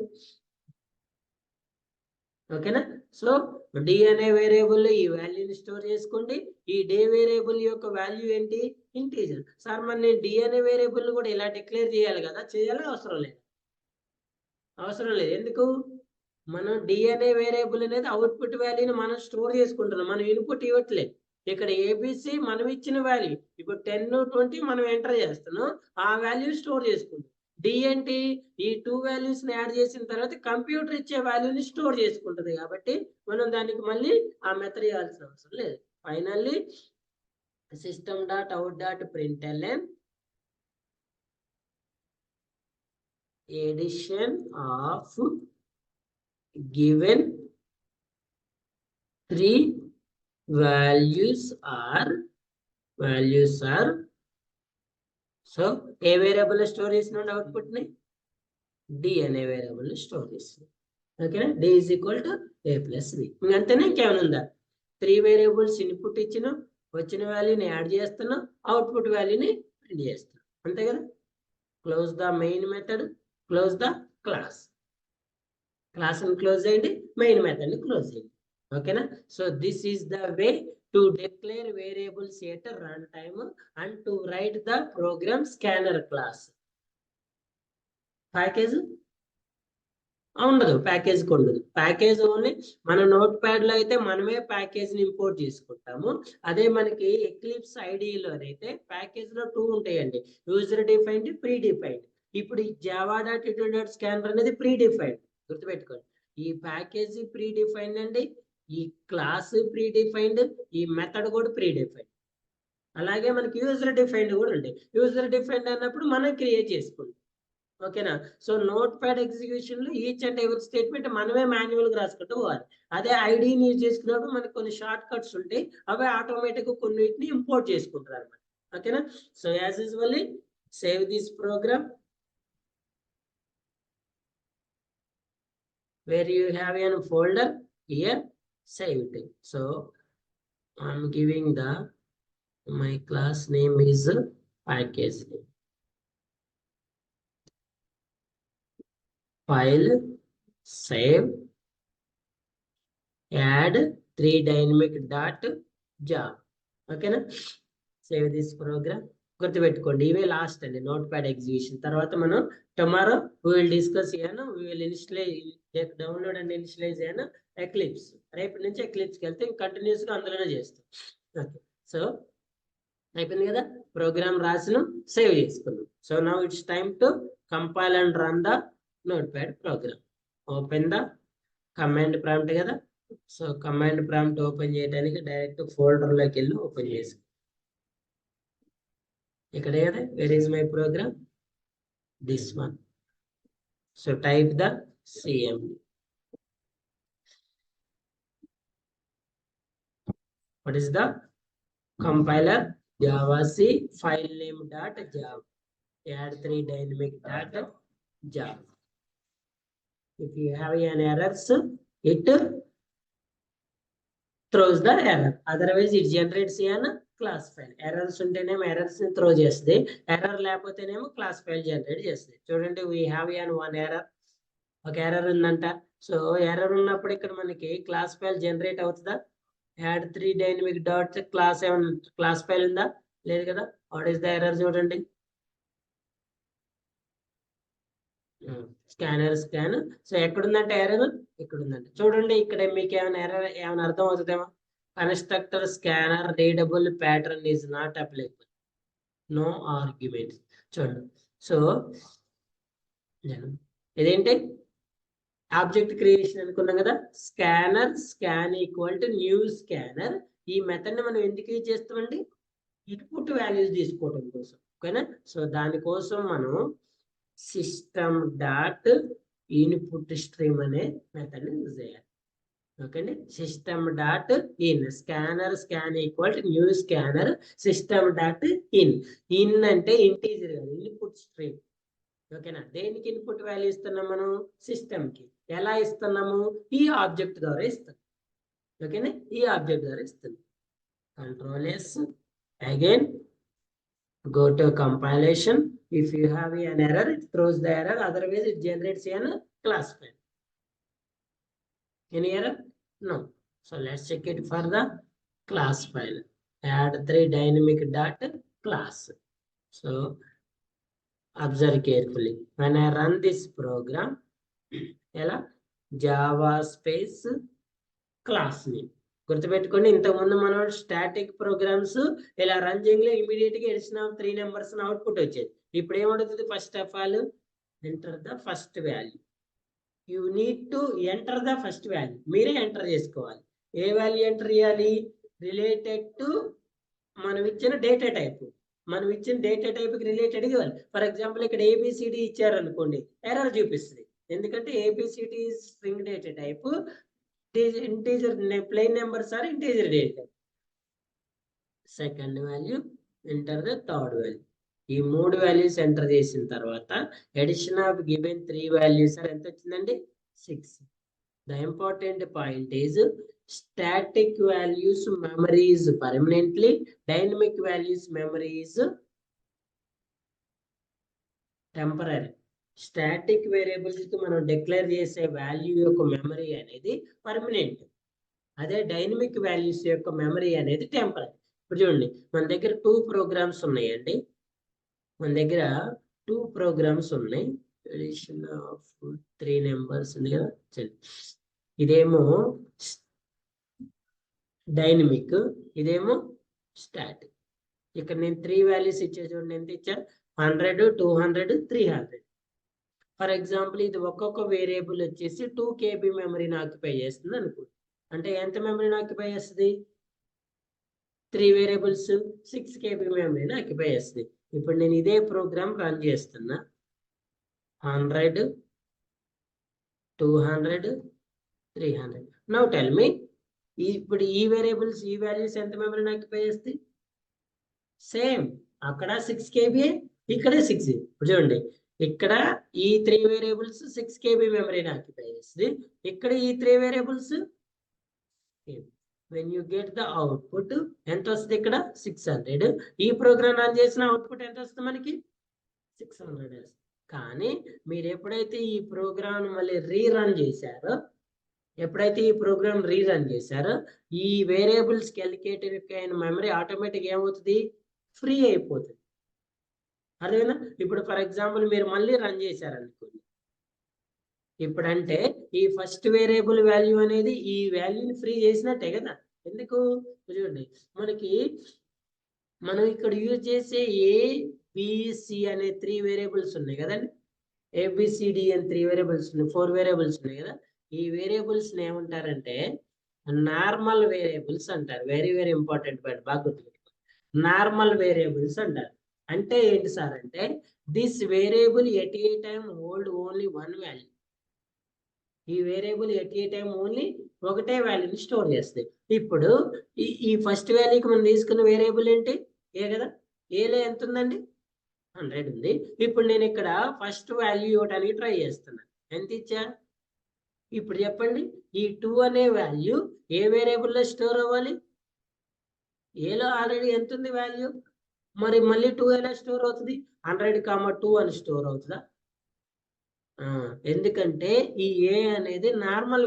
ఓకేనా సో డి అనే వేరియబుల్ ఈ వాల్యూని స్టోర్ చేసుకోండి ఈ డే వేరియబుల్ యొక్క వాల్యూ ఏంటి ఇంటీజర్ సార్ మరి నేను డి అనే వేరియబుల్ కూడా ఇలా డిక్లేర్ చేయాలి కదా చేయాలి అవసరం లేదు ఎందుకు మనం డి అనే వేరియబుల్ అనేది అవుట్పుట్ వాల్యూని మనం స్టోర్ చేసుకుంటున్నాం మనం ఇన్పుట్ ఇవ్వట్లేదు ఇక్కడ ఏబిసి మనం ఇచ్చిన వాల్యూ ఇప్పుడు 10 20 మనం ఎంటర్ చేస్తున్నాం ఆ వాల్యూ స్టోర్ చేసుకుంటాం డి ఏంటి ఈ 2 వాల్యూస్ ని యాడ్ చేసిన తర్వాత కంప్యూటర్ ఇచ్చే వాల్యూని స్టోర్ చేసుకుంటుంది కాబట్టి మనం దానికి మళ్ళీ ఆ మెథడ్ ఇవ్వాల్సిన అవసరం లేదు finally system dot out dot println addition of given 3 values are so A variable store చేసిన అవుట్పుట్ ని డి అనే వేరియబుల్ స్టోర్ చేస్తుంది ఓకేనా D is equal to A plus B అంతేనా ఇంకేమైనా ఉందా 3 వేరియబుల్స్ ఇన్పుట్ ఇచ్చిన వచ్చిన వాల్యూని యాడ్ చేస్తున్నాం అవుట్పుట్ వాల్యూని ప్రింట్ చేస్తున్నాం అంతే కదా close the main method close the class ని క్లోజ్ చేయండి మెయిన్ మెథడ్ ని క్లోజ్ చేయండి ఓకేనా so this is the way to declare variables at a runtime and to write the program scanner class package ఉండదు package ఉండదు package only మన note pad లో అయితే మనమే ప్యాకేజ్ ని ఇంపోర్ట్ చేసుకుంటాము అదే మనకి ఎక్లిప్స్ ఐడిలో అయితే ప్యాకేజ్ లో 2 ఉంటాయండి యూజర్ డిఫైన్డ్ ప్రీ డిఫైన్డ్ ఇప్పుడు ఈ java.util.scanner అనేది ప్రీ డిఫైన్డ్ గుర్తుపెట్టుకోండి ఈ ప్యాకేజ్ ప్రీ డిఫైన్డ్ అండి ఈ క్లాస్ ప్రీ డిఫైన్డ్ ఈ మెథడ్ కూడా ప్రీ డిఫైన్డ్ అలాగే మనకి యూజర్ డిఫైన్డ్ కూడా ఉంటాయి యూజర్ డిఫైన్డ్ అన్నప్పుడు మనం క్రియేట్ చేసుకుంటాం ఓకేనా సో నోట్ ప్యాడ్ ఎగ్జిక్యూషన్ లో ఈచ్ అండ్ ఎవరి స్టేట్మెంట్ మనమే మాన్యువల్ గా రాసుకుంటూ పోవాలి అదే ఐడిని యూజ్ చేసుకున్నప్పుడు మనకు కొన్ని షార్ట్ కట్స్ ఉంటాయి అవి ఆటోమేటిక్ కొన్నిటిని ఇంపోర్ట్ చేసుకుంటారు అనమాట ఓకేనా so as usually save this program where you have an folder here save it so I'm giving my class name is package name file save add 3 dynamic dot java okay na save this program గుర్తుపెట్టుకోండి ఇవే last అండి notepad execution తర్వాత మనం tomorrow we will discuss we will initialize download and initialize eclipse రేపు నుంచి ఎక్లిప్స్కి వెళ్తే continuous గా అందులోనే చేస్తాం ఓకే సో అయిపోయింది కదా ప్రోగ్రామ్ రాసిన సేవ్ చేసుకున్నాం so now it's time to compile and run the notepad program open the command prompt కదా సో కమాండ్ ప్రాంప్ట్ ఓపెన్ చేయడానికి డైరెక్ట్ ఫోల్డర్ లోకి వెళ్ళి ఓపెన్ చేసి ఇక్కడే కదా where is my program this one so type the cmd what is the compiler javac file name dot java add 3 dynamic dot java If you have an errors, it throws the error. Otherwise, it generates an class file. Errors ఉంటేనేమో errors ని throw చేస్తుంది. Error లేకపోతేనేమో class file generate చేస్తుంది. చూడండి, we have an one error. ఒక error ఉందంట. So error ఉన్నప్పుడు ఇక్కడ మనకి క్లాస్ ఫైల్ జనరేట్ అవుతుందా? యాడ్ 3 డైనమిక్ డాట్స్ క్లాస్ ఏమన్నా క్లాస్ ఫైల్ ఉందా? లేదు కదా. వాట్ ఈస్ ద ఎర్రర్ చూడండి. Scanner scan. సో ఎక్కడుందంటే ఎర్రర్ ఇక్కడ ఉందంటే చూడండి. ఇక్కడ మీకు ఏమైనా ఎర్రర్ ఏమైనా అర్థం అవుతుందేమో. Constructor scanner readable pattern is not applicable, no arguments. చూడండి. సో ఇదేంటి ఆబ్జెక్ట్ క్రియేషన్ అనుకున్నాం కదా. Scanner scan equal to new scanner. ఈ మెథడ్ ని మనం ఎందుకు యూజ్ చేస్తామండి? ఇన్పుట్ వాల్యూస్ తీసుకోవడం కోసం. ఓకేనా. సో దానికోసం మనం సిస్టమ్ డాట్ ఇన్పుట్ స్ట్రీమ్ అనే మెథడ్ ని యూజ్ చేయాలి. ఓకేండి. System dot in scanner scan equal to new scanner system dot in అంటే ఇంటీజర్ కాదు, ఇన్పుట్ స్ట్రీమ్. ఓకేనా. దేనికి ఇన్పుట్ వాల్యూ ఇస్తున్నాం మనం? సిస్టమ్ కి. ఎలా ఇస్తున్నాము? ఈ ఆబ్జెక్ట్ ద్వారా ఇస్తాం. ఓకేనా. ఈ ఆబ్జెక్ట్ ద్వారా ఇస్తాం. Control yes, again go to compilation. If you have an error, it throws the error, otherwise it generates a class file. Any error? No. So let's check it for the class file. Add 3 dynamic dot class. So observe carefully. When I run this program, java space class name. గుర్తుపెట్టుకోండి, ఇంతకుముందు మనం static programs ఇలా run చేయగా immediate గా addition of 3 numbers output వచ్చేది. ఇప్పుడు ఏమవుతుంది? First of all enter the first value. You need to enter the first value. మీరే ఎంటర్ చేసుకోవాలి. ఏ వాల్యూ ఎంటర్ చేయాలి? రిలేటెడ్ టు మనం ఇచ్చిన డేటా టైప్. మనం ఇచ్చిన డేటా టైప్ కి రిలేటెడ్ ఇవ్వాలి. ఫర్ ఎగ్జాంపుల్ ఇక్కడ ఏబిసిడి ఇచ్చారనుకోండి, ఎర్రర్ చూపిస్తుంది. ఎందుకంటే A B C D string data type, integer plain numbers are integer data. Second value, enter the third value. ఈ 3 వాల్యూస్ ఎంటర్ చేసిన తర్వాత addition of given 3 values are ఎంత వచ్చిందండి? 6. The important point is static values memory is permanently, dynamic values memory is temporary. Static variables కి మనం declare చేసే value యొక్క memory అనేది పర్మనెంట్. అదే డైనమిక్ వాల్యూస్ యొక్క మెమరీ అనేది టెంపరరీ. ఇప్పుడు చూడండి, మన దగ్గర 2 ప్రోగ్రామ్స్ ఉన్నాయండి. మన దగ్గర 2 ప్రోగ్రామ్స్ ఉన్నాయి. అడిషన్ ఆఫ్ 3 నెంబర్స్ ఉంది కదా. ఇదేమో డైనమిక్, ఇదేమో స్టాటిక్. ఇక్కడ నేను 3 వాల్యూస్ ఇచ్చే చూడండి. ఎంత ఇచ్చా? 100, 200, 300. ఫర్ ఎగ్జాంపుల్ ఇది ఒక్కొక్క వేరియబుల్ వచ్చేసి 2 KB మెమరీని ఆక్యుపై చేస్తుంది అనుకోండి. అంటే ఎంత మెమరీని ఆక్యుపై చేస్తుంది? 3 వేరియబుల్స్ 6 KB మెమరీని ఆక్యుపై చేస్తుంది. ఇప్పుడు నేను ఇదే ప్రోగ్రామ్ రన్ చేస్తున్నా. 100, 200, 300. నౌ టెల్ మీ, ఇప్పుడు ఈ వేరియబుల్స్ ఈ వాల్యూస్ ఎంత మెమరీని ఆక్యుపై చేస్తాయి? సేమ్. అక్కడ 6 KB, ఇక్కడ 6. ఇప్పుడు చూడండి, ఇక్కడ ఈ 3 వేరియబుల్స్ 6 KB మెమరీని ఆక్యుపై చేస్తుంది. ఇక్కడ ఈ 3 variables when you get the output ఎంత వస్తుంది? ఇక్కడ 600. ఈ ప్రోగ్రామ్ రన్ చేసిన అవుట్పుట్ ఎంత వస్తుంది మనకి? 600. కానీ మీరు ఎప్పుడైతే ఈ ప్రోగ్రామ్ మళ్ళీ రీరన్ చేశారో, ఈ వేరియబుల్స్ కి అలికేటెడ్ అయిన మెమరీ ఆటోమేటిక్ ఏమవుతుంది? ఫ్రీ అయిపోతుంది. అదేనా? ఇప్పుడు ఫర్ ఎగ్జాంపుల్ మీరు మళ్ళీ రన్ చేశారనుకోండి. ఇప్పుడంటే ఈ ఫస్ట్ వేరియబుల్ వాల్యూ అనేది ఈ వాల్యూని ఫ్రీ చేసినట్టే కదా. ఎందుకు? చూడండి, మనం ఇక్కడ యూజ్ చేసే ఏబిసి అనే 3 వేరియబుల్స్ ఉన్నాయి కదండి. ఏబిసిడి అని 3 వేరియబుల్స్ ఉన్నాయి, 4 వేరియబుల్స్ ఉన్నాయి కదా. ఈ వేరియబుల్స్ ఏమంటారంటే నార్మల్ వేరియబుల్స్ అంటారు. వెరీ వెరీ ఇంపార్టెంట్ పాయింట్, బాగా గుర్తుపెట్టుకోండి. నార్మల్ వేరియబుల్స్ అంటారు. అంటే ఏంటి సార్ అంటే, this variable at a time hold only 1 value. ఈ variable at a time only ఒకటే వాల్యూని స్టోర్ చేస్తాయి. ఇప్పుడు ఈ ఫస్ట్ వాల్యూకి మనం తీసుకున్న వేరియబుల్ ఏంటి? ఏ కదా. ఏలో ఎంత ఉందండి? 100 ఉంది. ఇప్పుడు నేను ఇక్కడ ఫస్ట్ వాల్యూ ఇవ్వడానికి ట్రై చేస్తున్నాను. ఎంత ఇచ్చా? ఇప్పుడు చెప్పండి, ఈ 2 అనే వాల్యూ ఏ వేరియబుల్లో స్టోర్ అవ్వాలి? ఏలో ఆల్రెడీ ఎంత ఉంది వాల్యూ, మరి మళ్ళీ 2 ఎలా స్టోర్ అవుతుంది? 100, 2 అని స్టోర్ అవుతుందా? ఎందుకంటే ఈ ఏ అనేది normal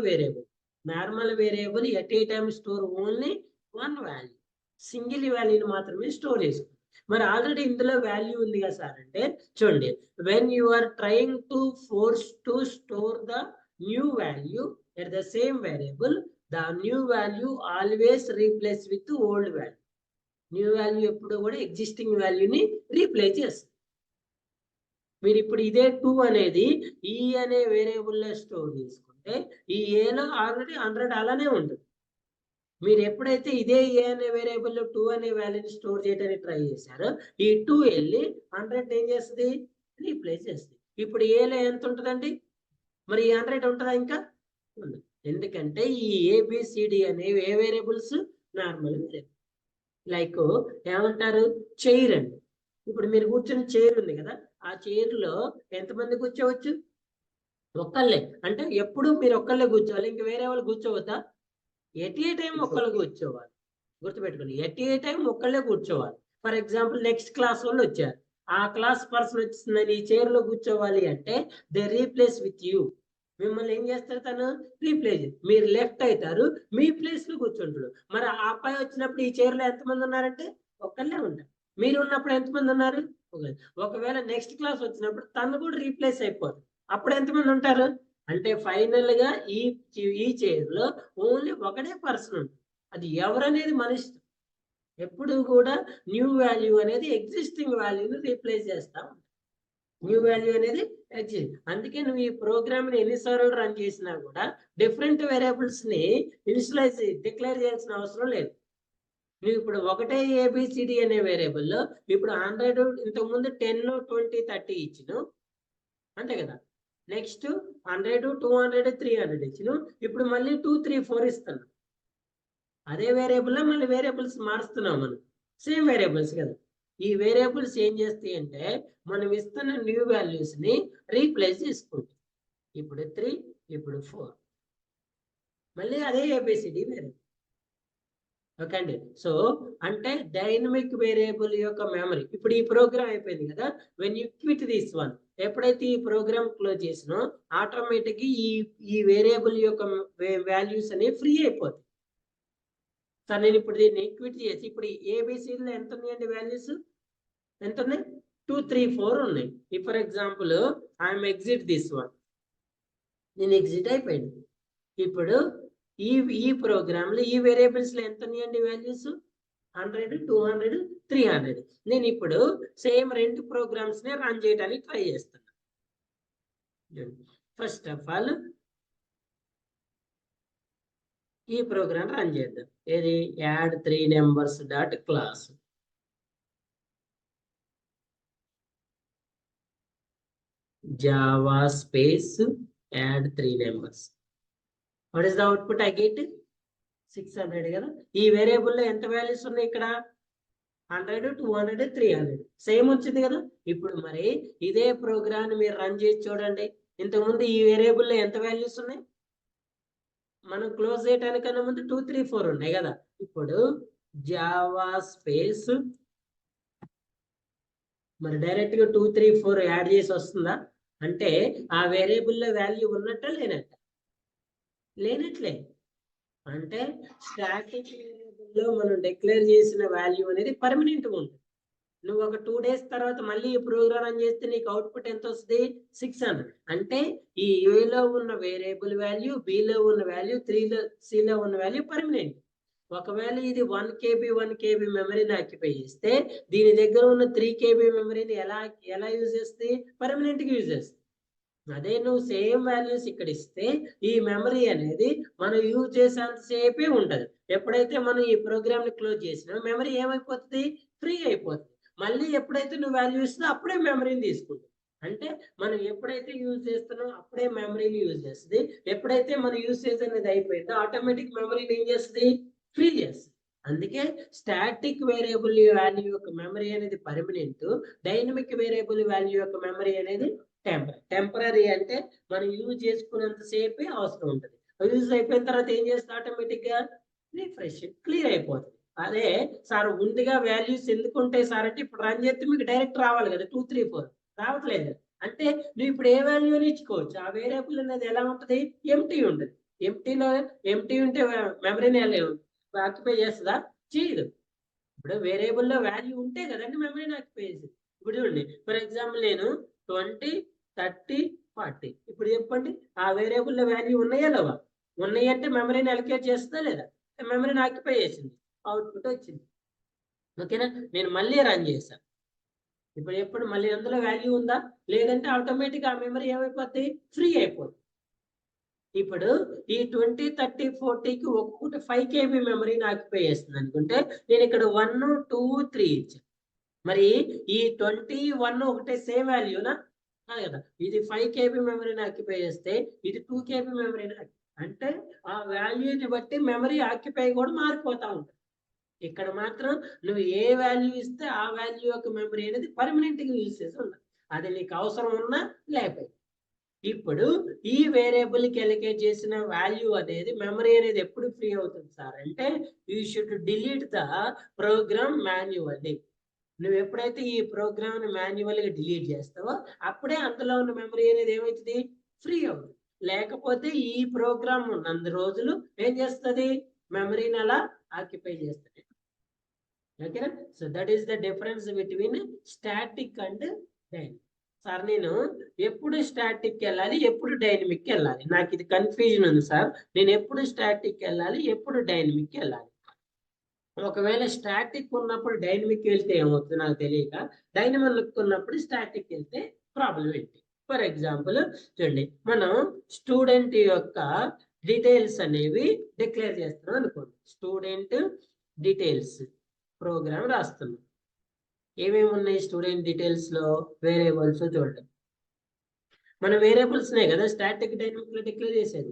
variable at a time store only 1 value, single వాల్యూని మాత్రమే స్టోర్ చేసుకుంటుంది. మరి ఆల్రెడీ ఇందులో వాల్యూ ఉంది కదా సార్ అంటే, చూడండి, when you are trying to force to store the new value at the same variable, the new value always replace with old value. New value ఎప్పుడు కూడా ఎగ్జిస్టింగ్ వాల్యూని రీప్లేస్ చేస్తుంది. మీరు ఇప్పుడు ఇదే 2 అనేది ఈ అనే వేరియబుల్లో స్టోర్ చేసుకుంటే ఈ ఏలో ఆల్రెడీ 100 అలానే ఉంటుంది. మీరు ఎప్పుడైతే ఇదే ఏ అనే వేరియబుల్లో 2 అనే వాల్యూని స్టోర్ చేయడానికి ట్రై చేశారో ఈ 2 వెళ్ళి 100 ఏం చేస్తుంది? రీప్లేస్ చేస్తుంది. ఇప్పుడు ఏలో ఎంత ఉంటుందండి? మరి ఈ 100 ఉంటుందా ఇంకా? ఉండదు. ఎందుకంటే ఈ ఏబిసిడి అనేవి ఏ వేరియబుల్స్? Normal variable. లైక్ ఏమంటారు? చైర్ అండి. ఇప్పుడు మీరు కూర్చొని చైర్ ఉంది కదా, ఆ చైర్లో ఎంతమంది కూర్చోవచ్చు? ఒక్కళ్ళే. అంటే ఎప్పుడు మీరు ఒక్కళ్ళే కూర్చోవాలి, ఇంక వేరే వాళ్ళు కూర్చోవద్దా? ఎట్ ఏ టైం ఒక్కళ్ళు కూర్చోవాలి. గుర్తుపెట్టుకోండి, ఎట్ ఏ టైం ఒక్కళ్ళే కూర్చోవాలి. ఫర్ ఎగ్జాంపుల్ నెక్స్ట్ క్లాస్ వాళ్ళు వచ్చారు, ఆ క్లాస్ పర్సన్ వచ్చిందని ఈ చైర్ లో కూర్చోవాలి అంటే దే రీప్లేస్ విత్ యూ. మిమ్మల్ని ఏం చేస్తారు? తను రీప్లేస్, మీరు లెఫ్ట్ అవుతారు, మీ ప్లేస్ లో కూర్చుంటాడు. మరి ఆ అబ్బాయి వచ్చినప్పుడు ఈ చైర్ లో ఎంతమంది ఉన్నారంటే ఒక్కళ్ళే ఉంటారు. మీరు ఉన్నప్పుడు ఎంతమంది ఉన్నారు? ఒకవేళ నెక్స్ట్ క్లాస్ వచ్చినప్పుడు తను కూడా రీప్లేస్ అయిపోతుంది. అప్పుడు ఎంతమంది ఉంటారు? అంటే ఫైనల్ గా ఈ చైర్ లో ఓన్లీ ఒకటే పర్సన్ ఉంటుంది. అది ఎవరనేది మన ఇష్టం. ఎప్పుడు కూడా న్యూ వాల్యూ అనేది ఎగ్జిస్టింగ్ వాల్యూని రీప్లేస్ చేస్తాం. న్యూ వాల్యూ అనేది ఎగ్జిస్ట్. అందుకే నువ్వు ఈ ప్రోగ్రామ్ ని ఎన్నిసార్లు రన్ చేసినా కూడా డిఫరెంట్ వేరియబుల్స్ ని ఇనిషియలైజ్ డిక్లేర్ చేయాల్సిన అవసరం లేదు. నువ్వు ఇప్పుడు ఒకటే ఏబిసిడి అనే వేరియబుల్లో ఇప్పుడు 100, ఇంతకుముందు 10, 20, 30 ఇచ్చిను, అంతే కదా. నెక్స్ట్ 100, 200, 300 ఇచ్చిను, ఇప్పుడు మళ్ళీ 2, 3, 4 ఇస్తాను. అదే వేరియబుల్లో మళ్ళీ వేరియబుల్స్ మారుస్తున్నాం మనం, సేమ్ వేరియబుల్స్ కదా. ఈ వేరియబుల్స్ ఏం చేస్తాయి అంటే మనం ఇస్తున్న న్యూ వాల్యూస్ ని రీప్లేస్ చేసుకుంటాం. ఇప్పుడు 3, ఇప్పుడు 4, మళ్ళీ అదే ఏబిసిడి వేరియబుల్. ఓకే అండి. సో అంటే డైనమిక్ వేరియబుల్ యొక్క మెమరీ. ఇప్పుడు ఈ ప్రోగ్రామ్ అయిపోయింది కదా, when you quit this one, ఎప్పుడైతే ఈ ప్రోగ్రామ్ క్లోజ్ చేసినో ఆటోమేటిక్ ఈ వేరియబుల్ యొక్క వాల్యూస్ అనేవి ఫ్రీ అయిపోతాయి. సార్ నేను ఇప్పుడు దీన్ని క్విట్ చేసి ఇప్పుడు ఏబిసిలో ఎంత ఉన్నాయండి వాల్యూస్? ఎంత ఉన్నాయి? 2, 3, 4 ఉన్నాయి. For example I'm exit this one, నేను ఎగ్జిట్ అయిపోయింది. ఇప్పుడు ఈ ప్రోగ్రామ్ లో ఈ వేరియబుల్స్ లో ఎంత ఉన్నాయండి వాల్యూస్? 100, 200, 300. నేను ఇప్పుడు సేమ్ రెండు ప్రోగ్రామ్స్ ని రన్ చేయడానికి ట్రై చేస్తాను. ఫస్ట్ ఆఫ్ ఆల్ ఈ ప్రోగ్రామ్ రన్ చేద్దాం. ఏది? Add 3 numbers dot class. Java space add 3 numbers. What is the output I get? 600 కదా. ఈ వేరియబుల్ లో ఎంత వాల్యూస్ ఉన్నాయి ఇక్కడ? 100, 200, 300 సేమ్ వచ్చింది కదా. ఇప్పుడు మరి ఇదే ప్రోగ్రామ్ మీరు రన్ చేసి చూడండి. ఇంతకుముందు ఈ వేరియబుల్ లో ఎంత వాల్యూస్ ఉన్నాయి? మనం క్లోజ్ చేయడానికన్నా ముందు 2, 3, 4 ఉన్నాయి కదా. ఇప్పుడు జావా స్పేస్ మరి డైరెక్ట్ గా 2, 3, 4 యాడ్ చేసి వస్తుందా? అంటే ఆ వేరియబుల్ లో వాల్యూ ఉన్నట్ట లేనట్ట? లేనట్లే. అంటే స్టాటిక్ వేరియబుల్ లో మనం డిక్లేర్ చేసిన వాల్యూ అనేది పర్మనెంట్ గా ఉంటుంది. నువ్వు ఒక 2 days తర్వాత మళ్ళీ ఈ ప్రోగ్రామ్ రన్ చేస్తే నీకు అవుట్పుట్ ఎంత వస్తుంది? 600. అంటే ఈ ఏలో ఉన్న వేరియబుల్ వాల్యూ, బిలో ఉన్న వాల్యూ, 3లో సిలో ఉన్న వాల్యూ పర్మనెంట్. ఒకవేళ ఇది 1 KB మెమరీని ఆక్యుపై చేస్తే దీని దగ్గర ఉన్న 3 KB మెమరీని ఎలా యూజ్ చేస్తుంది? పర్మనెంట్ గా యూజ్ చేస్తుంది. అదే నువ్వు సేమ్ వాల్యూస్ ఇక్కడ ఇస్తే ఈ మెమరీ అనేది మనం యూజ్ చేసేంత సేపే ఉంటది. ఎప్పుడైతే మనం ఈ ప్రోగ్రామ్ ని క్లోజ్ చేసినా మెమరీ ఏమైపోతుంది? ఫ్రీ అయిపోతుంది. మళ్ళీ ఎప్పుడైతే నువ్వు వాల్యూ ఇస్తుందో అప్పుడే మెమరీని తీసుకుంటుంది. అంటే మనం ఎప్పుడైతే యూజ్ చేస్తున్నామో అప్పుడే మెమరీని యూజ్ చేస్తుంది. ఎప్పుడైతే మన యూసేజ్ అనేది అయిపోయిందో ఆటోమేటిక్ మెమరీని ఏం చేస్తుంది? ఫ్రీ చేస్తుంది. అందుకే స్టాటిక్ వేరియబుల్ వాల్యూ యొక్క మెమరీ అనేది పర్మనెంట్, డైనమిక్ వేరియబుల్ వాల్యూ యొక్క మెమరీ అనేది టెంపరీ అంటే మనం యూజ్ చేసుకున్నంత సేపే అవసరం ఉంటుంది. యూజ్ అయిపోయిన తర్వాత ఏం చేస్తే ఆటోమేటిక్ గా రిఫ్రెష్ క్లియర్ అయిపోతుంది. అదే సార్ ముందుగా వాల్యూస్ ఎందుకు ఉంటాయి సార్ అంటే ఇప్పుడు రన్ చేస్తే మీకు డైరెక్ట్ రావాలి కదా 2, 3, 4 రావట్లేదు. అంటే నువ్వు ఇప్పుడు ఏ వాల్యూ అని ఇచ్చుకోవచ్చు. ఆ వేరియబుల్ అనేది ఎలా ఉంటుంది, ఎంటీ ఉంటుంది. ఎంటీ ఉంటే మెమరీని ఆక్యుపై చేస్తుందా, చేయదు. ఇప్పుడు వేరియబుల్లో వాల్యూ ఉంటే కదండి మెమరీని ఆక్యుపై చేసేది. ఇప్పుడు చూడండి ఫర్ ఎగ్జాంపుల్ నేను 20, 30, 40 ఇప్పుడు చెప్పండి ఆ వేరియబుల్లో వాల్యూ ఉన్నాయా లేవా? ఉన్నాయి అంటే మెమరీని అలొకేట్ చేస్తుందా లేదా? మెమరీని ఆక్యుపై చేసింది, అవుట్పుట్ వచ్చింది. ఓకేనా? నేను మళ్ళీ రన్ చేశాను. ఇప్పుడు ఎప్పుడు మళ్ళీ అందులో వాల్యూ ఉందా? లేదంటే ఆటోమేటిక్ ఆ మెమరీ ఏమైపోద్ది, ఫ్రీ అయిపోద్ది. ఇప్పుడు ఈ 20, 30, 40కి ఒక్కొక్కటి 5 KB మెమరీని ఆక్యుపై చేస్తుంది అనుకుంటే నేను ఇక్కడ 1, 2, 3 ఇచ్చాను. మరి ఈ 21 ఒకటే సేమ్ వాల్యూనా కదా? ఇది 5 KB మెమరీని ఆక్యుపై చేస్తే ఇది 2 KB మెమరీని, అంటే ఆ వాల్యూని బట్టి మెమరీ ఆక్యుపై కూడా మారిపోతా ఉంటుంది. ఇక్కడ మాత్రం నువ్వు ఏ వాల్యూ ఇస్తే ఆ వాల్యూ యొక్క మెమరీ అనేది పర్మనెంట్ గా యూజ్ చేసి ఉండాలి. అది నీకు అవసరం ఉన్నా లేకపోతే. ఇప్పుడు ఈ వేరియబుల్ కి అలొకేట్ చేసిన వాల్యూ అనేది మెమరీ అనేది ఎప్పుడు ఫ్రీ అవుతుంది సార్ అంటే you should delete the program manually. నువ్వు ఎప్పుడైతే ఈ ప్రోగ్రామ్ ని మాన్యువల్ గా డిలీట్ చేస్తావో అప్పుడే అంతలో ఉన్న మెమరీ అనేది ఏమవుతుంది, ఫ్రీ అవుతుంది. లేకపోతే ఈ ప్రోగ్రామ్ ఉన్నంత రోజులు ఏం చేస్తుంది, మెమరీని అలా ఆక్యుపై చేస్తుంది. ఓకేనా? So that is the difference between static and dynamic. Sir నేను ఎప్పుడు స్టాటిక్ వెళ్ళాలి, ఎప్పుడు డైనమిక్ వెళ్ళాలి, నాకు ఇది కన్ఫ్యూజన్ ఉంది సార్. నేను ఎప్పుడు స్టాటిక్ వెళ్ళాలి, ఎప్పుడు డైనమిక్ వెళ్ళాలి? ఒకవేళ స్టాటిక్ ఉన్నప్పుడు డైనమిక్ వెళ్తే ఏమవుతుంది నాకు తెలియక, డైనమిక్ ఉన్నప్పుడు స్టాటిక్ వెళ్తే ప్రాబ్లం ఏంటి? ఫర్ ఎగ్జాంపుల్ చూడండి, మనం స్టూడెంట్ యొక్క డీటెయిల్స్ అనేవి డిక్లేర్ చేస్తున్నాం అనుకోండి. స్టూడెంట్ డీటెయిల్స్ ప్రోగ్రామ్ రాస్తున్నాం. ఏమేమి ఉన్నాయి స్టూడెంట్ డీటెయిల్స్ లో? వేరియబుల్స్. చూడండి మన వేరియబుల్స్ నే కదా స్టాటిక్ డైనమిక్ లో డిక్లేర్ చేసేది.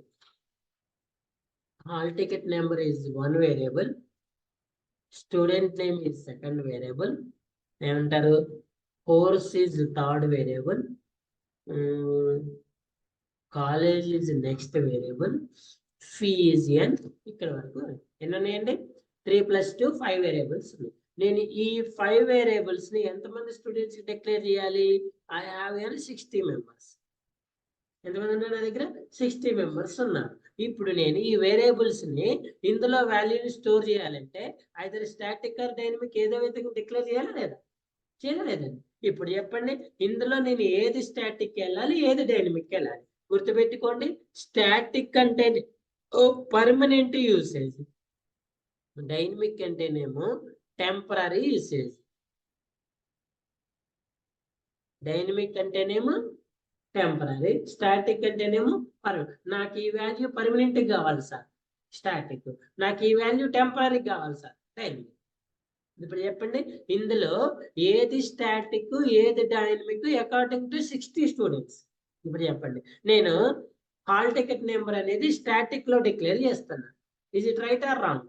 Hall ticket number is 1 variable, student name is 2nd variable, ఏమంటారు course is 3rd variable, college is next variable, fee is n. ఇక్కడ వరకు ఎన్ని ఉన్నాయండి? 3 + 2 5 వేరియబుల్స్ ఉన్నాయి. నేను ఈ 5 వేరియబుల్స్ ని ఎంతమంది స్టూడెంట్స్ డిక్లేర్ చేయాలి? I have 60 members. ఎంతమంది ఉన్నారు నా దగ్గర? 60 మెంబర్స్ ఉన్నారు. ఇప్పుడు నేను ఈ వేరియబుల్స్ ని ఇందులో వాల్యూని స్టోర్ చేయాలంటే ఐదర్ స్టాటిక్ ఆర్ డైనమిక్ ఏదో విధంగా డిక్లేర్ చేయాలా లేదా? చేయలేదండి. ఇప్పుడు చెప్పండి ఇందులో నేను ఏది స్టాటిక్ వెళ్ళాలి, ఏది డైనమిక్ వెళ్ళాలి? గుర్తుపెట్టుకోండి, స్టాటిక్ అంటే పర్మనెంట్ యూసేజ్, డైనమిక్ అంటేనేమో టెంపరీ యూసేజ్. డైనమిక్ అంటేనేమో టెంపరీ, స్టాటిక్ అంటేనేమో నాకు ఈ వాల్యూ పర్మనెంట్ కావాలి సార్ స్టాటిక్, నాకు ఈ వాల్యూ టెంపరీ కావాలి సార్ డైనమిక్. ఇప్పుడు చెప్పండి ఇందులో ఏది స్టాటిక్ ఏది డైనమిక్ అకార్డింగ్ టు 60 స్టూడెంట్స్. ఇప్పుడు చెప్పండి నేను హాల్ టికెట్ నెంబర్ అనేది స్టాటిక్ లో డిక్లేర్ చేస్తున్నా. Is it right are wrong?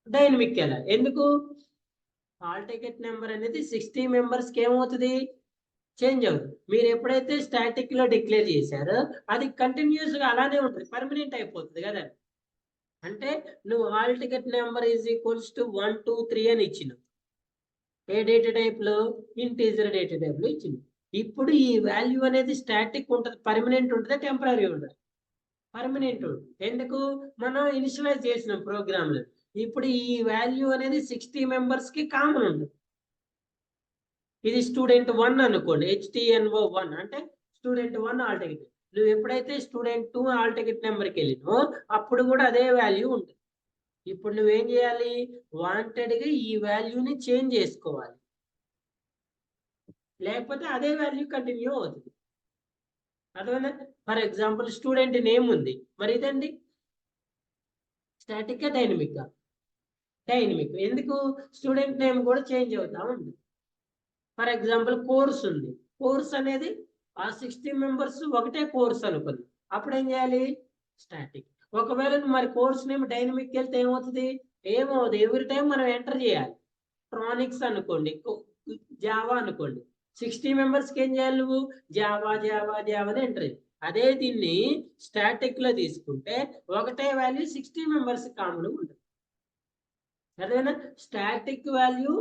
Dynamic ఎలా? ఎందుకు? హాల్ టికెట్ నెంబర్ అనేది 60 మెంబర్స్ కి ఏమవుతుంది, చేంజ్ అవుతుంది. మీరు ఎప్పుడైతే స్టాటిక్ లో డిక్లేర్ చేశారో అది కంటిన్యూస్ గా అలానే ఉంటుంది, పర్మనెంట్ అయిపోతుంది కదా. అంటే నువ్వు hall ticket number is equals to 1, 2, 3 అని ఇచ్చినావు. ఏ డేటా టైప్ లో? ఇంటీజర్ డేటా టైప్ లో ఇచ్చింది. ఇప్పుడు ఈ వాల్యూ అనేది స్టాటిక్ ఉంటుంది, పర్మనెంట్ ఉంటుంది, టెంపరీ ఉంటుంది? పర్మనెంట్. ఎందుకు? మనం ఇనిషియలైజ్ చేసినాం ప్రోగ్రామ్ లో. ఇప్పుడు ఈ వాల్యూ అనేది 60 మెంబర్స్ కి కామన్ ఉంటుంది. ఇది స్టూడెంట్ 1 అనుకోండి, HTNO1 అంటే స్టూడెంట్ 1 హాల్ టికెట్. నువ్వు ఎప్పుడైతే స్టూడెంట్ 2 హాల్ టికెట్ నెంబర్కి వెళ్ళినో అప్పుడు కూడా అదే వాల్యూ ఉంటుంది. ఇప్పుడు నువ్వేం చేయాలి, వాంటెడ్ గా ఈ వాల్యూని చేంజ్ చేసుకోవాలి, లేకపోతే అదే వాల్యూ కంటిన్యూ అవుతుంది. అర్థమైందా? ఫర్ ఎగ్జాంపుల్ స్టూడెంట్ నేమ్ ఉంది, మరి ఇదండి స్టాటిక్ డైనమిక్? డైనమిక్. ఎందుకు? స్టూడెంట్ నేమ్ కూడా చేంజ్ అవుతా ఉంది. ఫర్ ఎగ్జాంపుల్ కోర్స్ ఉంది, కోర్స్ అనేది ఆ 60 మెంబర్స్ ఒకటే కోర్స్ అనుకుంది, అప్పుడు ఏం చేయాలి, స్టాటిక్. ఒకవేళ మరి కోర్స్ నేమ్ డైనమిక్ వెళ్తే ఏమవుతుంది, ఏమవుతుంది, ఎవ్రీ టైం మనం ఎంటర్ చేయాలి. ట్రానిక్స్ అనుకోండి, జావా అనుకోండి, 60 మెంబర్స్కి ఏం చేయాలి నువ్వు? జావా జావా జావా అని ఎంటర్. అదే దీన్ని స్టాటిక్ లో తీసుకుంటే ఒకటే వాల్యూ 60 మెంబర్స్ కామన్ ఉంటుంది. అదేనా? స్టాటిక్ వాల్యూ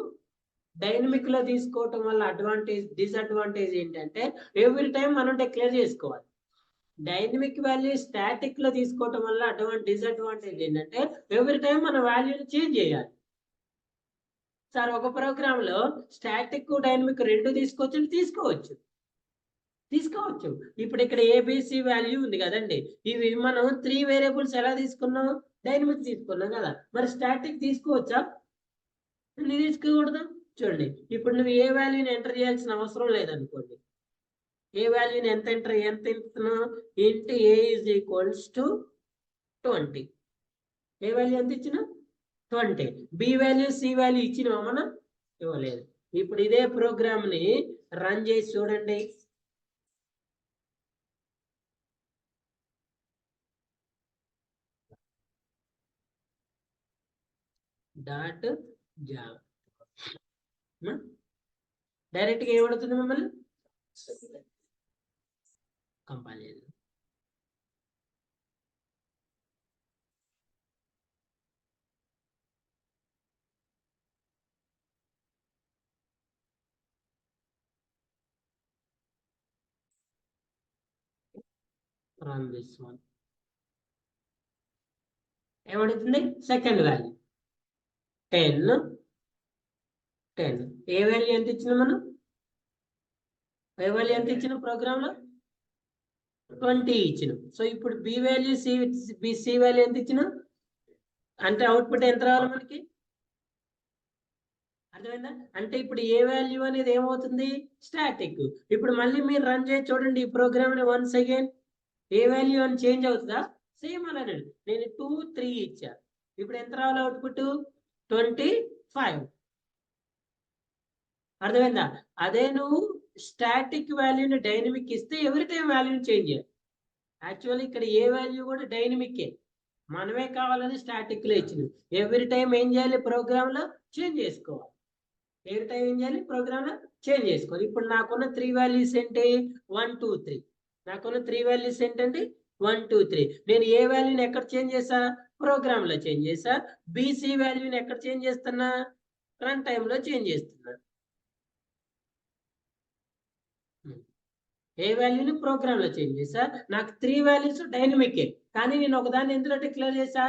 డైనమిక్ లో తీసుకోవటం వల్ల అడ్వాంటేజ్ డిసడ్వాంటేజ్ ఏంటంటే ఎవ్రీ టైం మనం డిక్లేర్ చేసుకోవాలి. డైనమిక్ వాల్యూ స్టాటిక్ లో తీసుకోవటం వల్ల డిసడ్వాంటేజ్ ఏంటంటే ఎవ్రీ టైం మన వాల్యూని చేంజ్ చేయాలి. సార్ ఒక ప్రోగ్రామ్ లో స్టాటిక్ డైనమిక్ రెండు తీసుకోవచ్చు. ఇప్పుడు ఇక్కడ ఏబిసి వాల్యూ ఉంది కదండి, ఇవి మనం 3 వేరియబుల్స్ ఎలా తీసుకున్నాం? డైనమిక్ తీసుకున్నాం కదా. మరి స్టాటిక్ తీసుకోవచ్చా? తీసుకోకూడదు. చూడండి, ఇప్పుడు నువ్వు ఏ వాల్యూని ఎంటర్ చేయాల్సిన అవసరం లేదనుకోండి. ఏ వాల్యూని ఎంత ఇస్తున్నావు? Into A is equals to 20. A value ఎంత ఇచ్చినా 20. బి వాల్యూ సి వాల్యూ ఇచ్చినావా మనం? ఇవ్వలేదు. ఇప్పుడు ఇదే ప్రోగ్రామ్ ని రన్ చేసి చూడండి. డాట్ జావా డైరెక్ట్ గా ఏమడుతుంది మిమ్మల్ని? కంపైల్ చేయాలి. run this one. ఏమడుతుంది? Second value 10. ఏ వాల్యూ ఎంత ఇచ్చిన మనం? ఏ వాల్యూ ఎంత ఇచ్చిన ప్రోగ్రామ్ లో? 20 ఇచ్చిన. సో ఇప్పుడు బి వాల్యూ సి వాల్యూ ఎంత ఇచ్చిన? అంటే అవుట్పుట్ ఎంత రావాలి మనకి? అర్థమైందా? అంటే ఇప్పుడు ఏ వాల్యూ అనేది ఏమవుతుంది? స్టాటిక్. ఇప్పుడు మళ్ళీ మీరు రన్ చేసి చూడండి ఈ ప్రోగ్రామ్ ని వన్స్ అగైన్. ఏ వాల్యూ అని చేంజ్ అవుతుందా? సేమ్ అలానే. నేను 2 3 ఇచ్చా. ఇప్పుడు ఎంత రావాలి అవుట్పుట్? 25. అర్థమైందా? అదే నువ్వు స్టాటిక్ వాల్యూని డైనమిక్ ఇస్తే ఎవ్రీ టైం వాల్యూని చేంజ్ చేయాలి. యాక్చువల్లీ ఇక్కడ ఏ వాల్యూ కూడా డైనమిక్కే, మనమే కావాలని స్టాటిక్ లో ఇచ్చినాం. ఎవ్రీ టైం ఏం చేయాలి? ప్రోగ్రామ్ లో చేంజ్ చేసుకోవాలి. ఎవ్రీ టైం ఏం చేయాలి? ప్రోగ్రామ్ లో చేంజ్ చేసుకోవాలి. ఇప్పుడు నాకున్న 3 వాల్యూస్ ఏంటి? 1 2 3. నాకున్న 3 వాల్యూస్ ఏంటంటే 1 2 3. నేను ఏ వాల్యూని ఎక్కడ చేంజ్ చేసా? ప్రోగ్రామ్ లో చేంజ్ చేసా. బీసీ వాల్యూని ఎక్కడ చేంజ్ చేస్తున్నా? రన్ టైమ్ లో చేంజ్ చేస్తున్నా. ఏ వాల్యూని ప్రోగ్రామ్ లో చేంజ్ చేసా. నాకు 3 వాల్యూస్ డైనమిక్, కానీ నేను ఒకదాన్ని ఎందులో డిక్లేర్ చేసా?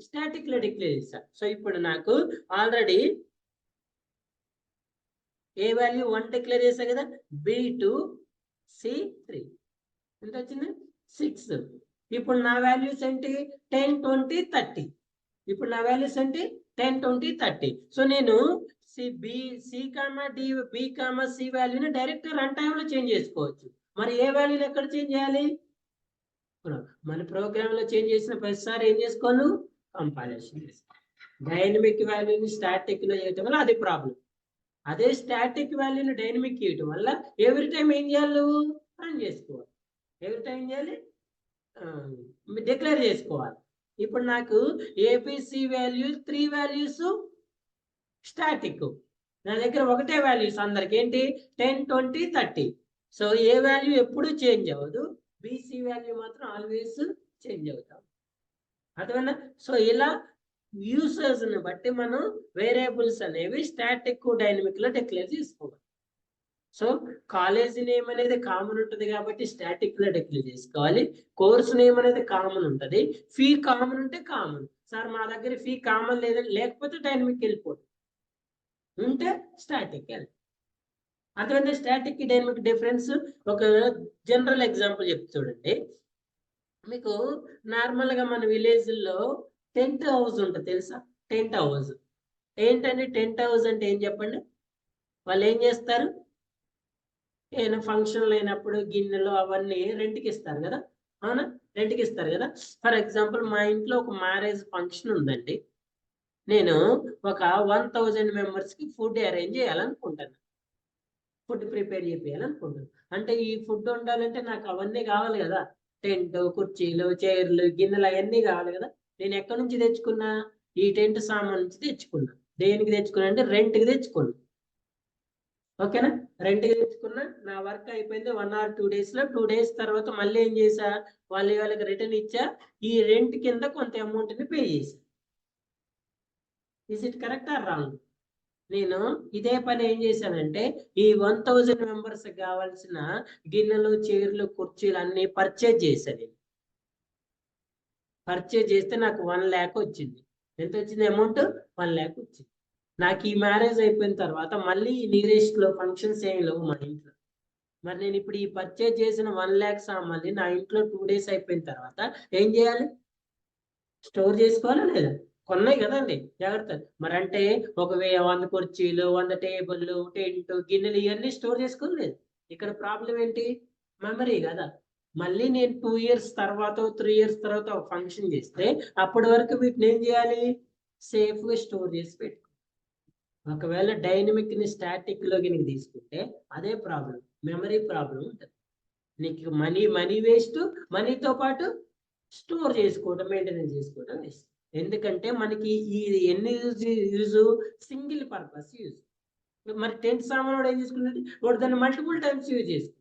స్టాటిక్ లో డిక్లేర్ చేసా. సో ఇప్పుడు నాకు ఆల్రెడీ ఏ వాల్యూ 1 డిక్లేర్ చేసా కదా. B2 C3 ఎంత వచ్చింది? 6. ఇప్పుడు నా వాల్యూస్ ఏంటి? 10 20 30. ఇప్పుడు నా వాల్యూస్ ఏంటి? 10 20 30. సో నేను సి వాల్యూని డైరెక్ట్ రన్ టైమ్ లో చేంజ్ చేసుకోవచ్చు. మరి ఏ వాల్యూని ఎక్కడ చేంజ్ చేయాలి? మన ప్రోగ్రామ్ లో చేంజ్ చేసిన ప్రతిసారి ఏం చేసుకోను? కంపైలేషన్ చేసుకోవాలి. డైనమిక్ వాల్యూని స్టాటిక్ లో చేయటం వల్ల అది ప్రాబ్లం. అదే స్టాటిక్ వాల్యూని డైనమిక్ చేయటం వల్ల ఎవ్రీ టైం ఏం చేయాలి? నువ్వు రన్ చేసుకోవాలి. ఎవ్రీ టైం ఏం చేయాలి? డిక్లేర్ చేసుకోవాలి. ఇప్పుడు నాకు ఏబిసి వాల్యూ 3 వాల్యూస్ స్టాటిక్, నా దగ్గర ఒకటే వాల్యూస్ అందరికి ఏంటి? 10 20 30. సో ఏ వాల్యూ ఎప్పుడు చేంజ్ అవ్వదు, బీసీ వాల్యూ మాత్రం ఆల్వేస్ చేంజ్ అవుతాం. అర్థమైనా? సో ఇలా యూసర్స్ ని బట్టి మనం వేరియబుల్స్ అనేవి స్టాటిక్ డైనమిక్ లో డిక్లేర్ చేసుకోవాలి. సో కాలేజ్ నేమ్ అనేది కామన్ ఉంటుంది కాబట్టి స్టాటిక్ లో డిక్లేర్ చేసుకోవాలి. కోర్స్ నేమ్ అనేది కామన్ ఉంటుంది. ఫీ కామన్ ఉంటే కామన్. సార్ మా దగ్గర ఫీ కామన్ లేదని లేకపోతే డైనమిక్ వెళ్ళిపోతుంది, ఉంటే స్టాటిక్ వెళ్ళి. అటువంటి స్టాటిక్ డైనమిక్ డిఫరెన్స్ ఒక జనరల్ ఎగ్జాంపుల్ చెప్తే చూడండి. మీకు నార్మల్ గా మన విలేజ్ లో టెంట్ హౌస్ ఉంటుంది తెలుసా? టెంట్ హౌస్ ఏంటండి? టెంట్ హౌస్ అంటే ఏం చెప్పండి? వాళ్ళు ఏం చేస్తారు? ఏదైనా ఫంక్షన్లు అయినప్పుడు గిన్నెలు అవన్నీ రెంట్కి ఇస్తారు కదా. అవునా? రెంట్కి ఇస్తారు కదా. ఫర్ ఎగ్జాంపుల్ మా ఇంట్లో ఒక మ్యారేజ్ ఫంక్షన్ ఉందండి. నేను ఒక 1000 మెంబర్స్కి ఫుడ్ అరేంజ్ చేయాలనుకుంటాను. ఫుడ్ ప్రిపేర్ చేయాలనుకుంటాను. అంటే ఈ ఫుడ్ ఉండాలంటే నాకు అవన్నీ కావాలి కదా. టెంట్, కుర్చీలు, చైర్లు, గిన్నెలు అవన్నీ కావాలి కదా. నేను ఎక్కడి నుంచి తెచ్చుకున్నా? ఈ టెంట్ సామాన్ నుంచి తెచ్చుకున్నా. దేనికి తెచ్చుకున్నా అంటే రెంట్కి తెచ్చుకున్నా. ఓకేనా, రెంట్కి తెచ్చుకున్నా, నా వర్క్ అయిపోయింది 1 or 2 days లో. 2 days తర్వాత మళ్ళీ ఏం చేసా, వాళ్ళకి రిటర్న్ ఇచ్చా, ఈ రెంట్ కింద కొంత అమౌంట్ ని పే చేసా. Is it correct or wrong? నేను ఇదే పని ఏం చేశానంటే, ఈ 1000 మెంబర్స్ కావాల్సిన గిన్నెలు, చైర్లు, కుర్చీలు అన్ని పర్చేజ్ చేశాను. పర్చేజ్ చేస్తే నాకు 1 lakh వచ్చింది. ఎంత వచ్చింది అమౌంట్? 1 lakh వచ్చింది. నాకు ఈ మ్యారేజ్ అయిపోయిన తర్వాత మళ్ళీ నియరెస్ట్ లో ఫంక్షన్స్ ఏమి లేవు మా ఇంట్లో. మరి నేను ఇప్పుడు ఈ పర్చేజ్ చేసిన 1 lakh సామాన్లు నా ఇంట్లో 2 days అయిపోయిన తర్వాత ఏం చేయాలి? స్టోర్ చేసుకోవాలా లేదా? కొన్నాయి కదండి, జాగ్రత్త. మరి అంటే 100 కుర్చీలు, 100 టేబుల్లు, టెంట్, గిన్నెలు ఇవన్నీ స్టోర్ చేసుకోలేదు. ఇక్కడ ప్రాబ్లం ఏంటి? మెమరీ కదా. మళ్ళీ నేను 2 years తర్వాత 3 years తర్వాత ఒక ఫంక్షన్ చేస్తే అప్పటి వరకు వీటిని ఏం చేయాలి? సేఫ్ గా స్టోర్ చేసి పెట్టు. ఒకవేళ డైనమిక్ ని స్టాటిక్ లోకి నీకు తీసుకుంటే అదే ప్రాబ్లం, మెమరీ ప్రాబ్లం ఉంటుంది. నీకు మనీ వేస్ట్, మనీతో పాటు స్టోర్ చేసుకోవడం, మెయింటెనెన్స్ చేసుకోవడం వేస్ట్. ఎందుకంటే మనకి ఈ ఎన్ని యూజ్? Single purpose use. మరి టెంట్ సామాన్ వాడు ఏం చేసుకున్నట్టు వాడు దాన్ని మల్టిపుల్ టైమ్స్ యూజ్ చేసుకో.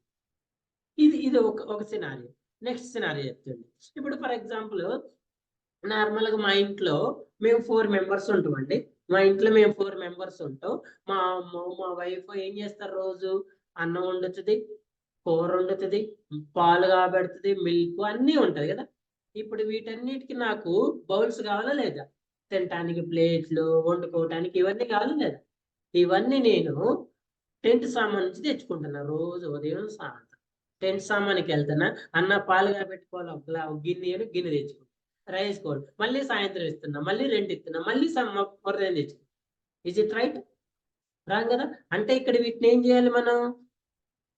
ఇది ఒక సినారియో. నెక్స్ట్ సినారియో చెప్తుంది. ఇప్పుడు ఫర్ ఎగ్జాంపుల్, నార్మల్గా మా ఇంట్లో మేము 4 members ఉంటామండి. మా ఇంట్లో మేము 4 members ఉంటాం. మా మా వైఫ్ ఏం చేస్తారు? రోజు అన్నం వండుతుంది, కూర వండుతుంది, పాలు కాబెడుతుంది, మిల్క్ అన్నీ ఉంటుంది కదా. ఇప్పుడు వీటన్నిటికి నాకు బౌల్స్ కావాలా లేదా? తినటానికి ప్లేట్లు, వండుకోవటానికి ఇవన్నీ కావాలా లేదా? ఇవన్నీ నేను టెంట్ సామాన్ నుంచి తెచ్చుకుంటున్నా. రోజు ఉదయం సాయంత్రం టెంట్ సామాన్కి వెళ్తున్నా. అన్న పాలుగా పెట్టుకోవాలి, ఒక గిన్నె తెచ్చుకుంటా. రైస్ కోడ్ మళ్ళీ సాయంత్రం ఇస్తున్నా, మళ్ళీ రెంట్ ఇస్తున్నా, మళ్ళీ ఉదయం తెచ్చుకుంటా. Is it right? రాంగ్ కదా. అంటే ఇక్కడ వీటిని ఏం చేయాలి? మనం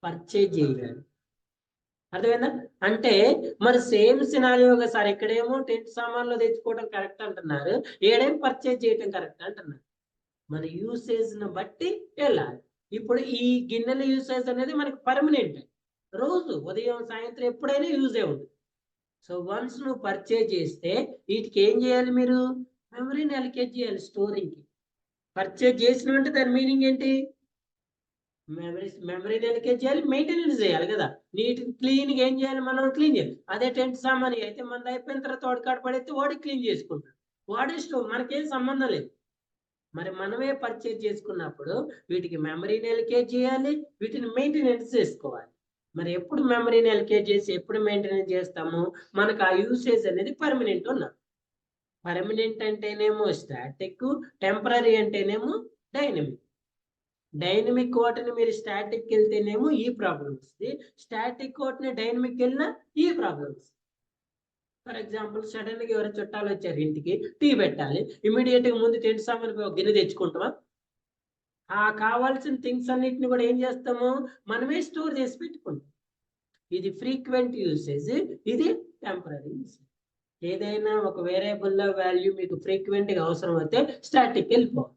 పర్చేజ్ చేయాలి. అర్థమైందా? అంటే మరి సేమ్ సినారియోగా సార్, ఇక్కడేమో టెంట్ సామాన్లు తెచ్చుకోవడం కరెక్ట్ అంటున్నారు, ఏడేం పర్చేజ్ చేయడం కరెక్ట్ అంటున్నారు. మన యూసేజ్ ను బట్టి వెళ్ళాలి. ఇప్పుడు ఈ గిన్నెల యూసేజ్ అనేది మనకి పర్మనెంట్, రోజు ఉదయం సాయంత్రం ఎప్పుడైనా యూజే ఉంటుంది. సో వన్స్ నువ్వు పర్చేజ్ చేస్తే వీటికి ఏం చేయాలి? మీరు మెమరీని అలికేట్ చేయాలి స్టోరింగ్కి. పర్చేజ్ చేసిన అంటే దాని మీనింగ్ ఏంటి? మెమరీని అలికేట్ చేయాలి, మెయింటెనెన్స్ చేయాలి కదా. నీట్ క్లీన్గా ఏం చేయాలి? మనం క్లీన్ చేయాలి. అదే టెంట్ సామాన్ అయితే మనది అయిపోయిన తర్వాత వాడి కాడ పడితే వాడికి క్లీన్ చేసుకుంటాడు, వాడే స్టోర్, మనకేం సంబంధం లేదు. మరి మనమే పర్చేజ్ చేసుకున్నప్పుడు వీటికి మెమరీని అలికేట్ చేయాలి, వీటిని మెయింటెనెన్స్ చేసుకోవాలి. మరి ఎప్పుడు మెమరీని అలికేట్ చేసి ఎప్పుడు మెయింటెనెన్స్ చేస్తాము? మనకు ఆ యూసేజ్ అనేది పర్మనెంట్ ఉన్నా. పర్మనెంట్ అంటేనేమో స్టాటిక్, టెంపరీ అంటేనేమో డైనమిక్. డైనమిక్ వాటిని మీరు స్టాటిక్ వెళ్తేనేమో ఈ ప్రాబ్లం వస్తుంది, స్టాటిక్ వాటిని డైనమిక్ వెళ్ళినా ఈ ప్రాబ్లమ్స్. ఫర్ ఎగ్జాంపుల్, సడన్ గా ఎవరు చుట్టాలు వచ్చారు ఇంటికి, టీ పెట్టాలి, ఇమీడియట్ గా ముందు టెంట్ సామాన్ గిన్నె తెచ్చుకుంటామా? ఆ కావాల్సిన థింగ్స్ అన్నిటిని కూడా ఏం చేస్తాము? మనమే స్టోర్ చేసి పెట్టుకుంటాం. ఇది ఫ్రీక్వెంట్ యూసేజ్, ఇది టెంపరీ యూసేజ్. ఏదైనా ఒక వేరియబుల్ లో వాల్యూ మీకు ఫ్రీక్వెంట్ గా అవసరం అయితే స్టాటిక్ వెళ్ళిపోవాలి.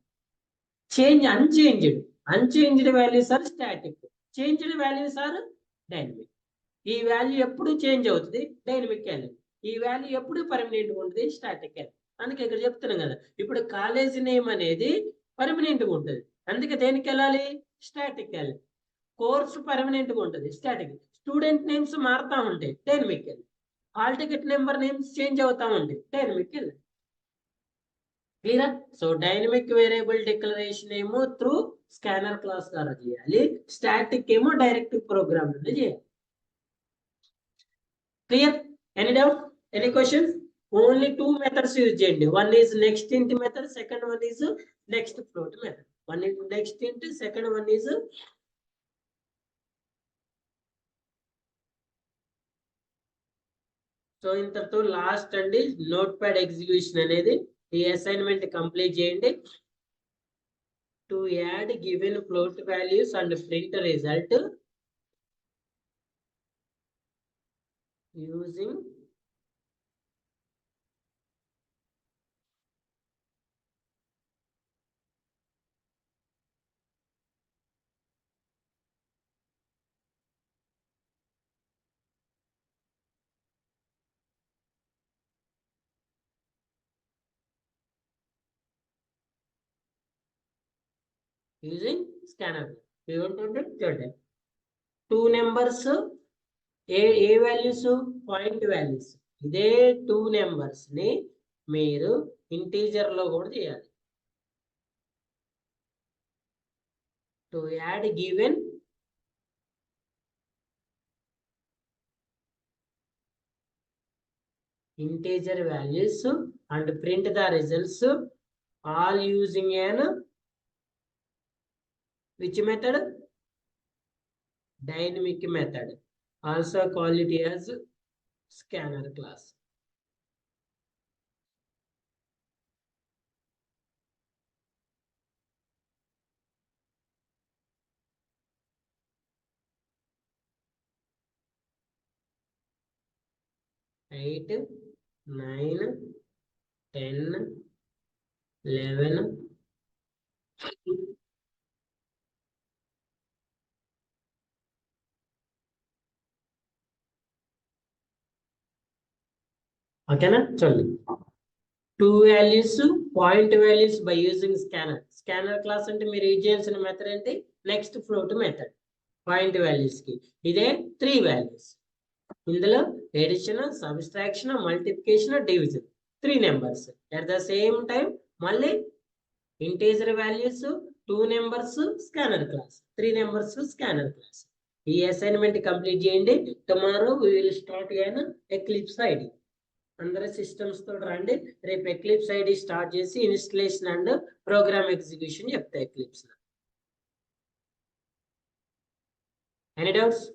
Unchanged values are static, changed values are dynamic. ఈ వాల్యూ ఎప్పుడు చేంజ్ అవుతుంది? Dynamic value. ఈ వాల్యూ ఎప్పుడు పర్మనెంట్ ఉంటుంది? Static value. అందుకే ఇక్కడ చెప్తున్నాం కదా, ఇప్పుడు కాలేజ్ నేమ్ అనేది పర్మనెంట్ గా ఉంటుంది, అందుకే దేనికి వెళ్ళాలి? Static value. కోర్సు పర్మనెంట్ గా ఉంటుంది, స్టాటిక్. స్టూడెంట్ నేమ్స్ మారుతా ఉంటాయి, dynamic value. Hall ticket number names change అవుతా ఉంటాయి, డైనమిక్ వాల్యూ. క్లియరా? సో డైనమిక్ వేరియబుల్ డిక్లరేషన్ ఏమో త్రూ స్కానర్ క్లాస్ ద్వారా చేయాలి, స్టాటిక్ ఏమో డైరెక్ట్ ప్రోగ్రామ్ నుండి చేయాలి. Clear? Any doubt? Any questions? Only 2 methods use చేయండి. One is next int method, second one is next float method. One is next int, second one is so ఇంతతో last అండి notepad execution అనేది. ఈ assignment complete చేయండి. To add given float values and print result using scanner. ఏమంటుంటే చూడండి 2 numbers ఏ values point values. ఇదే 2 numbers ని మీరు integer లో కూడా చేయాలి. To add given integer values and print the results all using an which method? Dynamic method. Also call it as scanner class. Eight, 9, 10, 11. ఓకేనా చూడండి 2 values point values by using scanner. Scanner class అంటే మీరు use చేయాల్సిన method ఏంటి? Next float method. Point values కి ఇదే 3 values. ఇందులో addition, subtraction, multiplication, division 3 numbers at the same time. మళ్ళీ integer values 2 numbers scanner class, 3 numbers scanner class. ఈ assignment complete చేయండి. Tomorrow we will start Eclipse IDE. అందరూ systems తో రండి. రేపు ఎక్లిప్స్ ఐడి స్టార్ట్ చేసి ఇన్స్టలేషన్ అండ్ ప్రోగ్రామ్ ఎగ్జిక్యూషన్ చెప్తా eclipse. Any doubts?